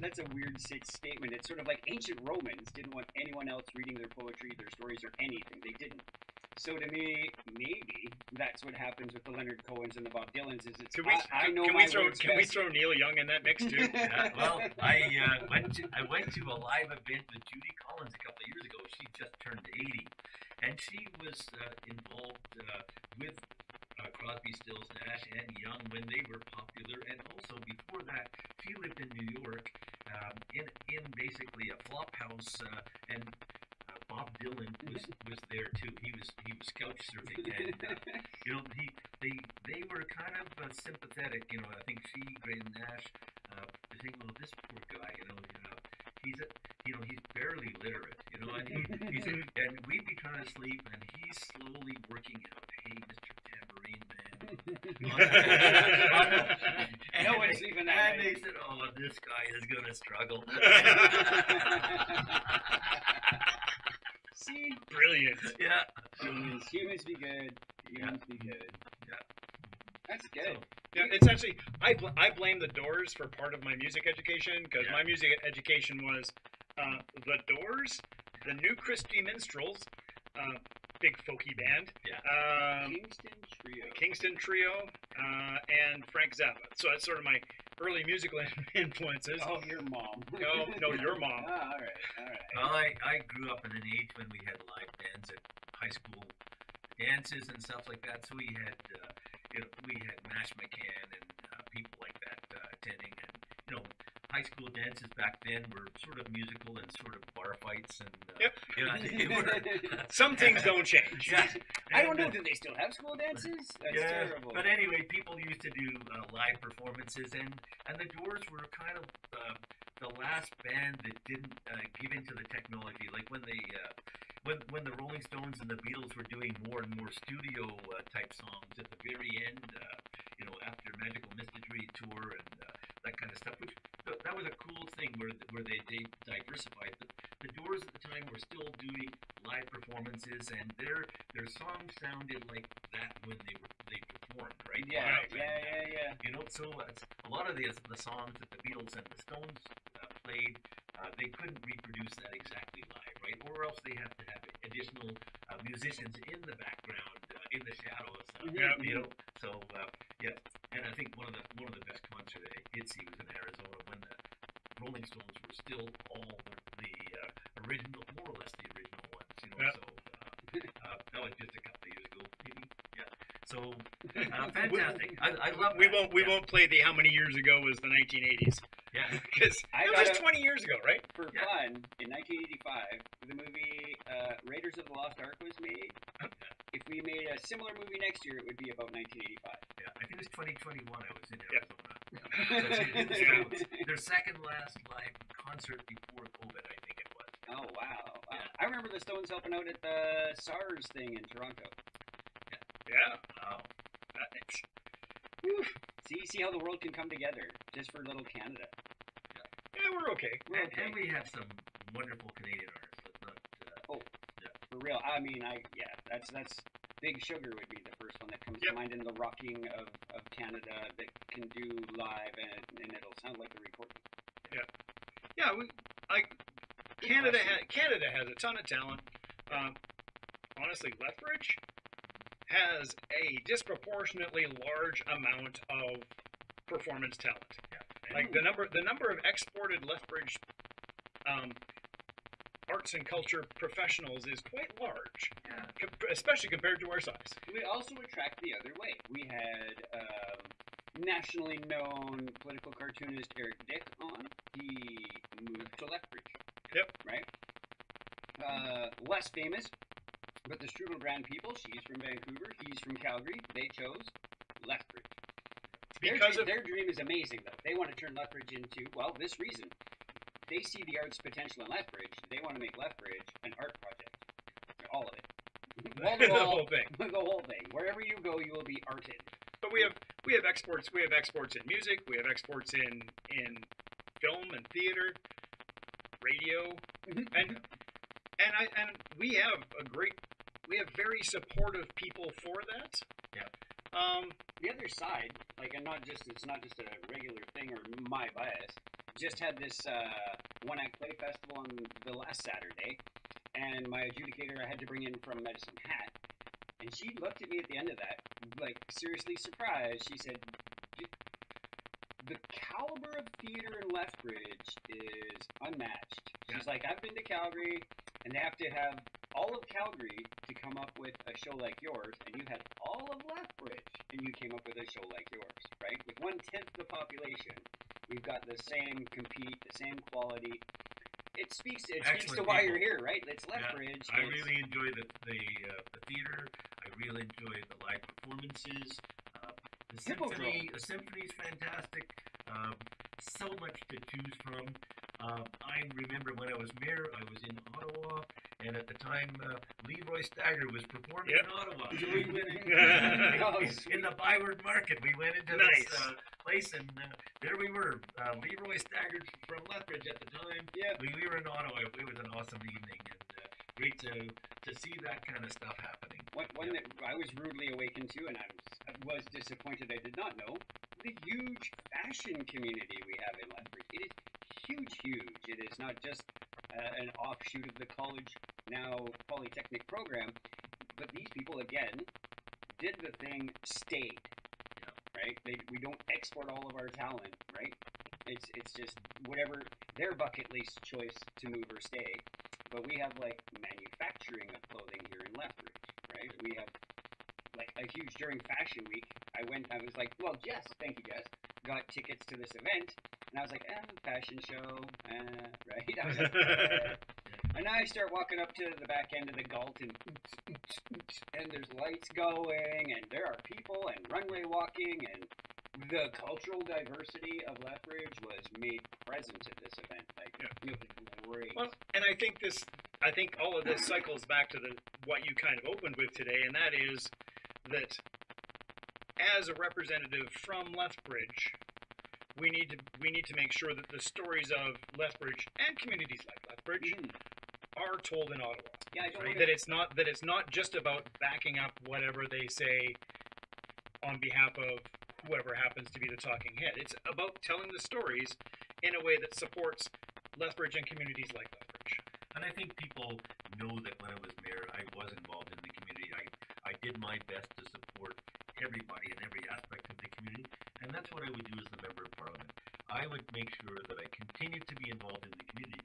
That's a weird statement. It's sort of like ancient Romans didn't want anyone else reading their poetry, their stories, or anything. They didn't. So to me, maybe that's what happens with the Leonard Cohens and the Bob Dylans. Is it's I know my words Can we best. throw Neil Young in that mix too? Well, I went to a live event with Judy Collins a couple of years ago. She just turned 80, and she was involved with Crosby, Stills, Nash, and Young when they were popular, and also before that, she lived in New York in basically a flop house, and Bob Dylan was there too. He was couch surfing, and they were kind of sympathetic. I think she, Graham Nash, was thinking, well, this poor guy, he's barely literate, and and we'd be trying to sleep, and he's slowly working out, hey, Mr. Tambourine Man. No one's even that. And they said, oh, this guy is gonna struggle. See? Brilliant. Yeah. Humans be good. Humans be good. Yeah. That's good. Yeah, it's actually I blame the Doors for part of my music education because my music education was the Doors, the New Christy Minstrels, big folky band. Yeah. Kingston Trio. And Frank Zappa. So that's sort of my early musical influences. Oh, your mom. No, your mom. All right. Well, I grew up in an age when we had live bands at high school dances and stuff like that. So we had Mash McCann and people like that attending, and high school dances back then were sort of musical and sort of bar fights, and Some things don't change. Yeah. I don't know. Do they still have school dances? That's terrible. But anyway, people used to do live performances, and the Doors were kind of the last band that didn't give into the technology. Like when they when the Rolling Stones and the Beatles were doing more and more studio type songs at the very end, after Magical Mystery Tour and that kind of stuff, which that was a cool thing where they diversified. The Doors at the time were still doing live performances, and their songs sounded like that when they performed, right? Yeah. So a lot of the songs that the Beatles and the Stones played, they couldn't reproduce that exactly live, right? Or else they have to have additional musicians in the background, in the shadows. So and I think one of the best concerts I did see was in Arizona when the Rolling Stones were still all the original, more or less the original ones. So that was just a couple of years ago, maybe. Yeah. So fantastic. I love. We won't play the how many years ago was the 1980s. Yeah. Because it was just 20 years ago, right? For fun, in 1985, the movie Raiders of the Lost Ark was made. If we made a similar movie next year, it would be about 1985. Yeah, I think it was 2021. I was in Yeah. Arizona. Their second last live concert before COVID, I think it was. Oh, wow. Yeah. I remember the Stones helping out at the SARS thing in Toronto. Yeah. Wow. Nice. See how the world can come together just for little Canada. Yeah, we're okay. And we have some wonderful Canadian artists. Let's not. For real. I mean, that's Big Sugar would be the first one that comes to mind in the rocking of Canada that can do live and it'll sound like a recording. Yeah, Canada has a ton of talent. Honestly, Lethbridge has a disproportionately large amount of performance talent. Like the number of exported Lethbridge art arts and culture professionals is quite large, Yeah. especially compared to our size. We also attract the other way. We had nationally known political cartoonist Eric Dick on. He moved to Lethbridge. Yep. Right? Less famous, but the Strudel Brand people, she's from Vancouver, he's from Calgary, they chose Lethbridge. Their dream is amazing, though. They want to turn Lethbridge into, well, this reason. They see the arts potential in Lethbridge. They want to make Lethbridge an art project. All of it. Wall to The wall, whole thing. The whole thing. Wherever you go, you will be arted. But we have exports. We have exports in music. We have exports in film and theater, radio, and we have very supportive people for that. Yeah. The other side, it's not just a regular thing or my bias. Just had this one act play festival on the last Saturday, and my adjudicator I had to bring in from Medicine Hat, and she looked at me at the end of that, like seriously surprised. She said, "The caliber of theater in Lethbridge is unmatched." She's like, "I've been to Calgary, and they have to have all of Calgary to come up with a show like yours, and you had all of Lethbridge, and you came up with a show like yours, right? With 1/10 the population, we've got the same compete, the same quality." It speaks to why you're here, right? It's Lethbridge. Yeah, I really enjoy the theater. I really enjoy the live performances. The symphony's fantastic. So much to choose from. I remember when I was mayor, I was in Ottawa, and at the time, Leroy Stagger was performing in Ottawa. So we went in the Byward Market. We went into this place, and there we were. Leroy Stagger from Lethbridge at the time. Yeah. We were in Ottawa. It was an awesome evening, and great to see that kind of stuff happening. One that I was rudely awakened to, and I was disappointed I did not know, the huge fashion community we have in Lethbridge. It is huge. It is not just an offshoot of the college, now Polytechnic program, but these people, again, did the thing, stayed, right? We don't export all of our talent, right? It's just whatever their bucket list choice to move or stay. But we have, like, manufacturing of clothing here in Lethbridge, right? We have, like, a huge, during Fashion Week, I was like, well, Jess, thank you, Jess, got tickets to this event, and I was like, fashion show, right? I was like, and now I start walking up to the back end of the Galt, and there's lights going, and there are people, and runway walking, and the cultural diversity of Lethbridge was made present at this event. Like, it was great. Well, and I think all of this cycles back to what you kind of opened with today, and that is that as a representative from Lethbridge, we need to make sure that the stories of Lethbridge and communities like Lethbridge are told in Ottawa. Yeah, I don't right? That it's not just about backing up whatever they say on behalf of whoever happens to be the talking head. It's about telling the stories in a way that supports Lethbridge and communities like Lethbridge. And I think people know that when I was mayor, I was involved in the community. I did my best to support everybody in every aspect of the community, and that's what I would do as the member of parliament. I would make sure that I continued to be involved in the community.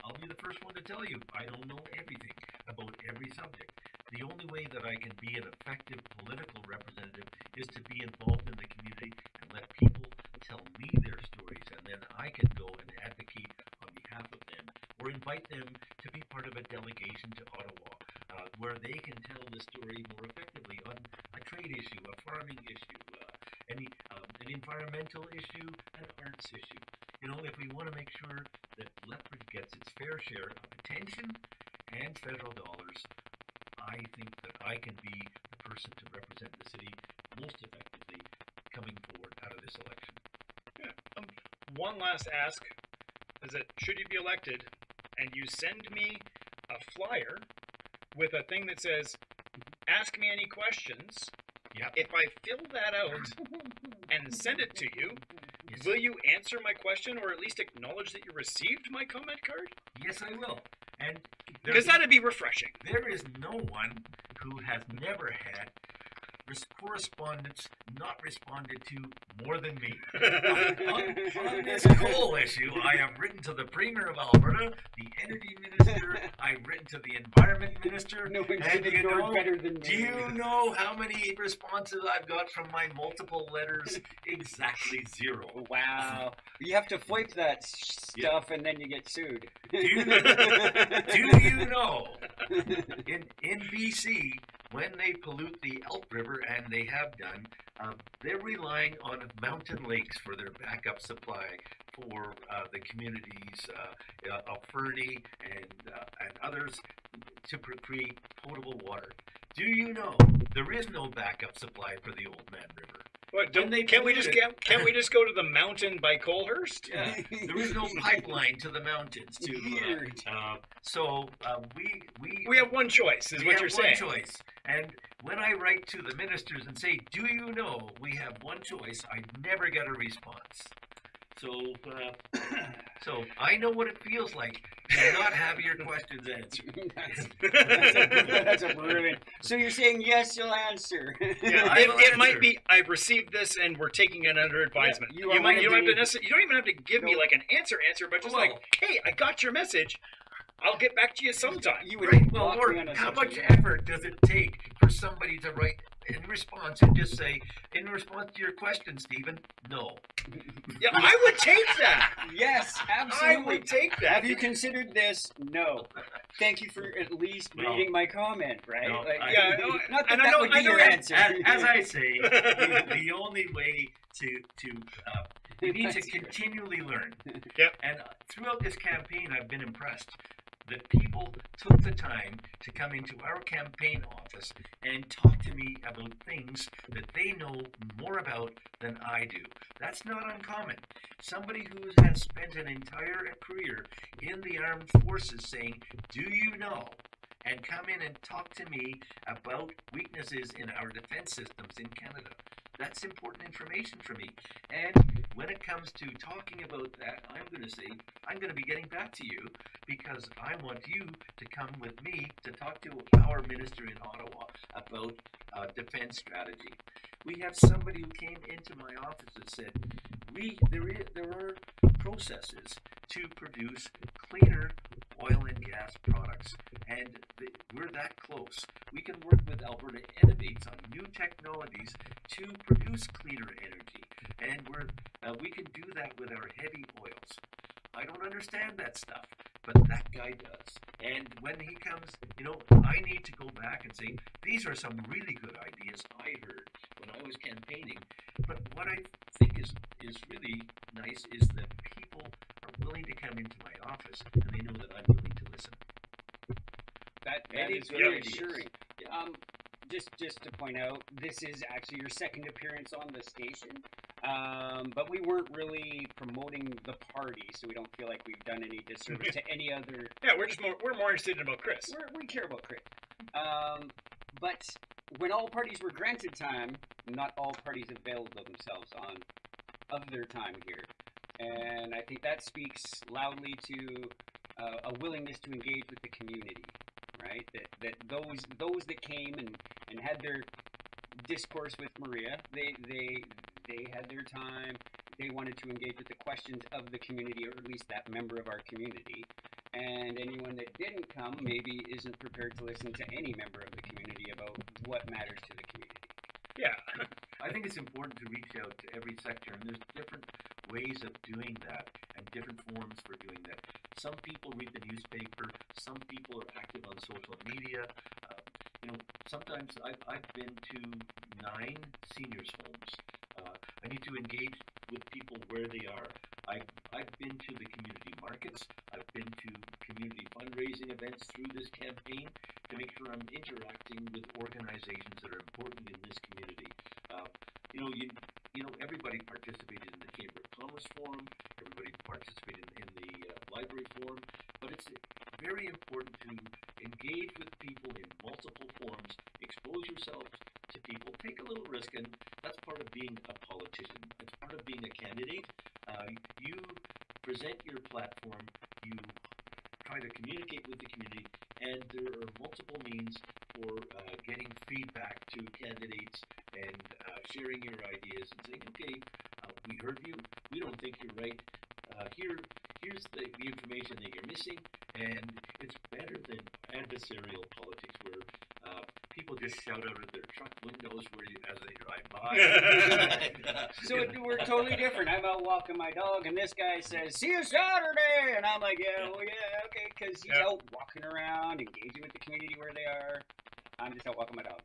I'll be the first one to tell you, I don't know everything about every subject. The only way that I can be an effective political representative is to be involved in the community and let people tell me their stories, and then I can go and advocate on behalf of them or invite them to be part of a delegation to Ottawa where they can tell the story more effectively on a trade issue, a farming issue, an environmental issue, an arts issue. You know, if we want to make sure that Lethbridge gets its fair share of attention and federal dollars, I think that I can be the person to represent the city most effectively coming forward out of this election. Yeah. One last ask is that should you be elected and you send me a flyer with a thing that says, ask me any questions, if I fill that out and send it to you, will you answer my question or at least acknowledge that you received my comment card? Yes, I will. And because that'd be refreshing. There is no one who has never had correspondence not responded to more than me. on this coal issue, I have written to the Premier of Alberta, the Energy Minister, I I've written to the environment minister. No one's and gonna ignore it better than me. do you know how many responses I've got from my multiple letters? Exactly 0. Wow. You have to FOIP that stuff and then you get sued. Do you know in BC, when they pollute the Elk River, and they have done, they're relying on mountain lakes for their backup supply for the communities of Fernie and others to create potable water. Do you know there is no backup supply for the Old Man River? What, When they can't we pollute just go to the mountain by Colehurst? Yeah, there is no pipeline to the mountains. Weird. So We have one choice, is we what have you're one saying. choice. And when I write to the ministers and say, "Do you know we have one choice?" I never get a response. So I know what it feels like to not have your questions answered. That's a brilliant. So you're saying yes, you'll answer. Yeah, I will it might answer. be, I've received this and we're taking it under advisement. you You, are might, one you, of don't have the- to you don't even have to give me No. like an answer, but just Well- like, hey, I got your message. I'll get back to you sometime. You would Right. Well, block Lord, me on a how social much media. effort does it take for somebody to write in response and just say, in response to your question, Stephen, no. Yeah, I would take that. Yes, I absolutely. would take that. Have you considered this? No. Thank you for at least Well, reading my comment, right? no, Yeah, not that and I that know- would I be know your that- answer. As I say, the only way to you need to That's good. continually learn. Yep. And throughout this campaign, I've been impressed that people took the time to come into our campaign office and talk to me about things that they know more about than I do. That's not uncommon. Somebody who has spent an entire career in the armed forces saying, "Do you know?" and come in and talk to me about weaknesses in our defense systems in Canada. That's important information for me. And when it comes to talking about that, I'm going to say, I'm going to be getting back to you because I want you to come with me to talk to our minister in Ottawa about defense strategy. We have somebody who came into my office and said, there are processes to produce cleaner oil and gas products, and we're that close. We can work with Alberta Innovates on new technologies to produce cleaner energy, and we can do that with our heavy oils. I don't understand that stuff, but that guy does. And when he comes, I need to go back and say, these are some really good ideas I heard when I was campaigning. But what I think is really nice is that people are willing to come into my office and they know that I'm willing to listen. That Any is good ideas? reassuring. Just to point out, this is actually your second appearance on the station, but we weren't really promoting the party, so we don't feel like we've done any disservice to any other. Yeah, we're more interested in about Chris. We care about Chris. But when all parties were granted time, not all parties availed themselves of their time here, and I think that speaks loudly to a willingness to engage with the community. Right, that those that came and had their discourse with Maria, they had their time. They wanted to engage with the questions of the community, or at least that member of our community. And anyone that didn't come maybe isn't prepared to listen to any member of the community about what matters to the community. Yeah. I think it's important to reach out to every sector, and there's different ways of doing that and different forms for doing that. Some people read the newspaper, some people are active on social media. Sometimes I've been to 9 seniors' homes. I need to engage with people where they are. I've been to the community markets. I've been to community fundraising events through this campaign to make sure I'm interacting with organizations that are important in this community. Everybody participated in the Chamber of Commerce Forum. Everybody participated in the Library Forum. But it's very important to engage with people in multiple forums, expose yourself to people, take a little risk, and that's part of being a politician. It's part of being a candidate. You present your platform, you try to communicate with the community, and there are multiple means for getting feedback to candidates and sharing your ideas and saying, okay, we heard you, we don't think you're right, here's the information that you're missing, and it's better than adversarial politics where people just shout out of their truck windows as they drive by. So we're totally different. I'm out walking my dog, and this guy says, "See you Saturday," and I'm like, "Yeah, well, yeah, okay," because he's out walking around, engaging with the community where they are. I'm just out walking my dog.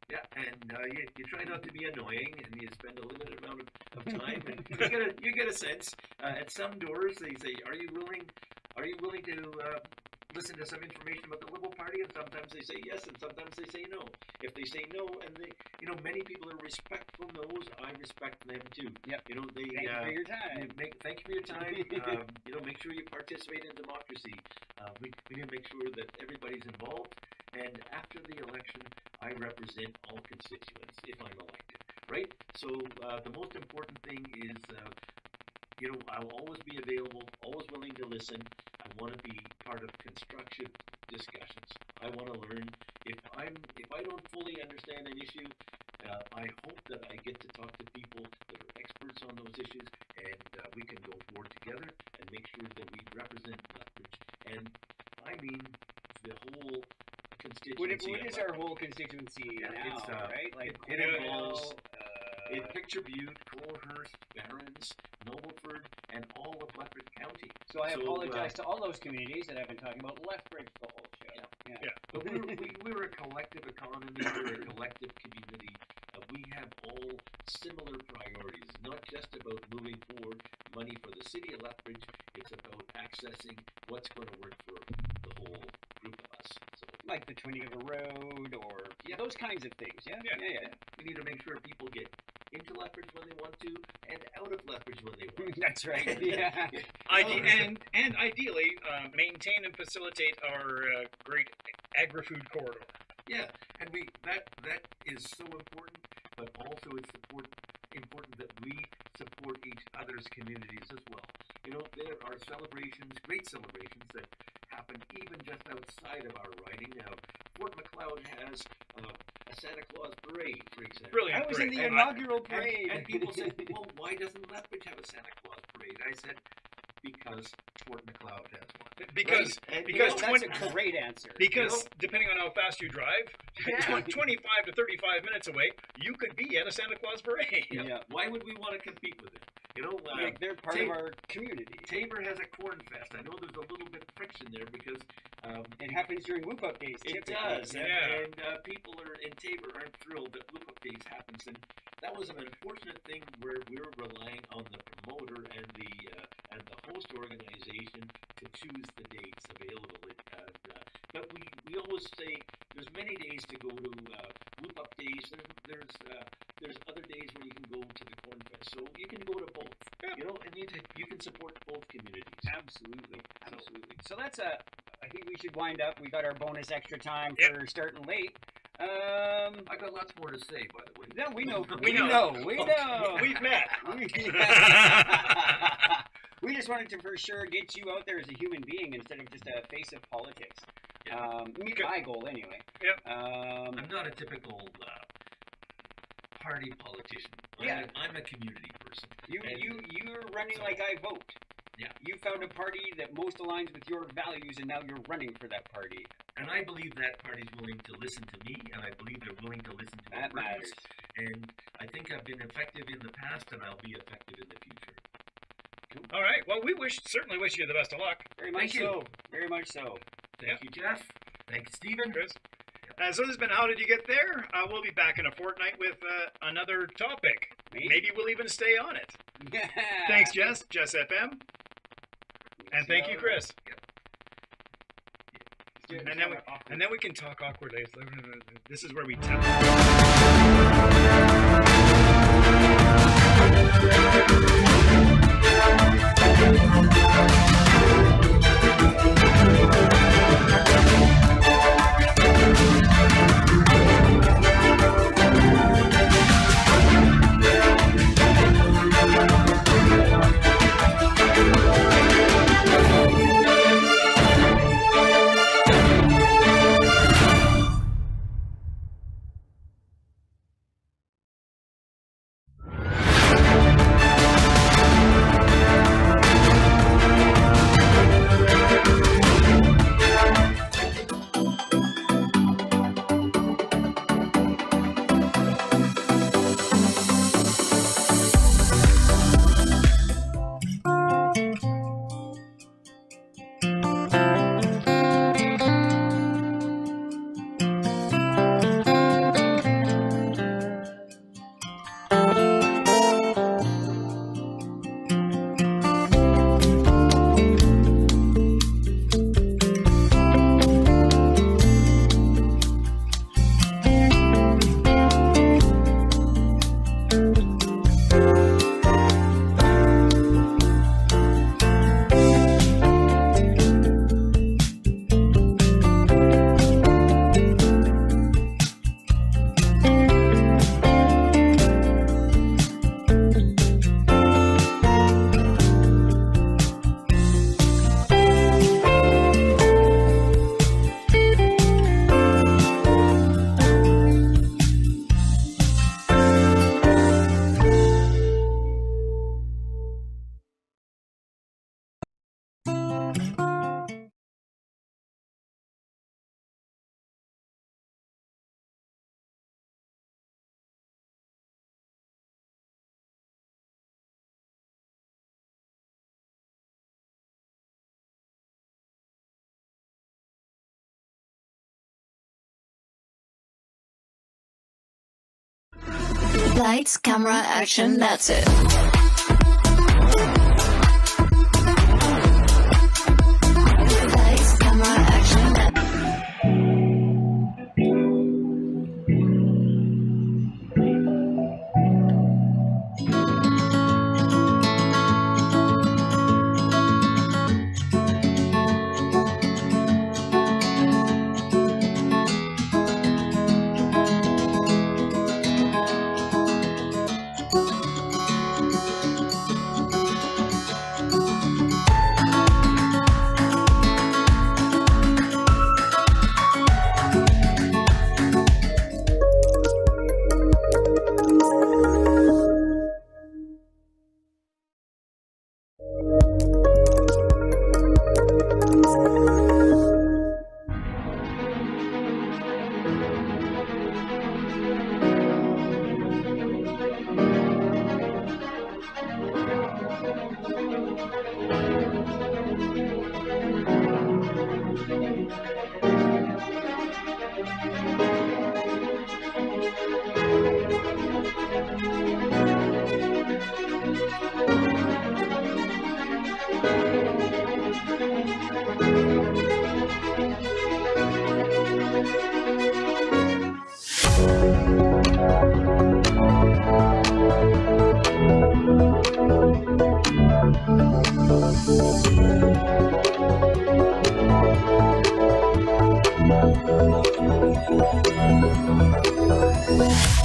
Yeah, and you try not to be annoying, and you spend a limited amount of time, and you get a sense. At some doors, they say, "Are you willing to listen to some information about the Liberal Party?" And sometimes they say yes, and sometimes they say no. If they say no, and many people are respectful of those, I respect them too. Yep. They Thank you for your time. Thank you for your time. Make sure you participate in democracy. We need to make sure that everybody's involved. And after the election, I represent all constituents if I'm elected, right? So the most important thing is, I'll always be available, always willing to listen. I want to be part of constructive discussions. I want to learn. If I don't fully understand an issue, I hope that I get to talk to people that are experts on those issues, and we can go forward together and make sure that we represent Lethbridge. And I mean the whole constituency. What is our whole constituency now, right? Like it involves Picture Butte, Colehurst, Barons, Nobleford, and all of Lethbridge County. So I apologize to all those communities that I've been talking about Lethbridge the whole show. Yeah. But we're a collective economy. We're a collective community. We have all similar priorities. It's not just about moving forward money for the city of Lethbridge. It's about accessing what's going to work for the whole group of us. So, like the twinning of a road or those kinds of things. Yeah. We need to make sure people get into Lethbridge when they want to and out of Lethbridge when they want to. That's right. Yeah. And ideally, maintain and facilitate our great agri-food corridor. Yeah, and that is so important, but also it's important that we support each other's communities as well. There are celebrations, great celebrations that happen even just outside of our riding. Now, Fort McLeod has a Santa Claus parade, for example. Brilliant. I was in the inaugural parade. And people said, well, why doesn't Lethbridge have a Santa Claus parade? I said, because Fort McLeod has one. Because that's a great answer. Because depending on how fast you drive, 25 to 35 minutes away, you could be at a Santa Claus parade. Yeah. Why would we want to compete with it? They're part of our community. Tabor has a corn fest. I know there's a little bit of friction there because it happens during Whoop Up Days. It does, and people in Tabor aren't thrilled that Whoop Up Days happens, and that was an unfortunate thing where we're relying on the promoter and the host organization to choose the dates available. But we always say there's many days to go to Whoop Up Days, and there's other days where you can go to the Corn Fest. So you can go to both, and you can support both communities. Absolutely. So that's I think we should wind up. We got our bonus extra time for starting late. I got lots more to say, by the way. No, we know. We know. We've met. We just wanted to for sure get you out there as a human being instead of just a face of politics. Meet my goal anyway. Yep. I'm not a typical party politician. I'm a community person. You're running like I vote. Yeah. You found a party that most aligns with your values, and now you're running for that party. And I believe that party's willing to listen to me, and I believe they're willing to listen to that matters. And I think I've been effective in the past, and I'll be effective in the future. Cool. All right. Well, we certainly wish you the best of luck. Very much so. Very much so. Thank you, Jeff. Thank you, Stephen. Chris. So this has been How Did You Get There? We'll be back in a fortnight with another topic. Maybe we'll even stay on it. Yeah. Thanks, Jess. Jess FM. And thank you, Chris. Yep. And then we can talk awkwardly. This is where we tap. Lights, camera, action, that's it. Lights, camera, action, that's it.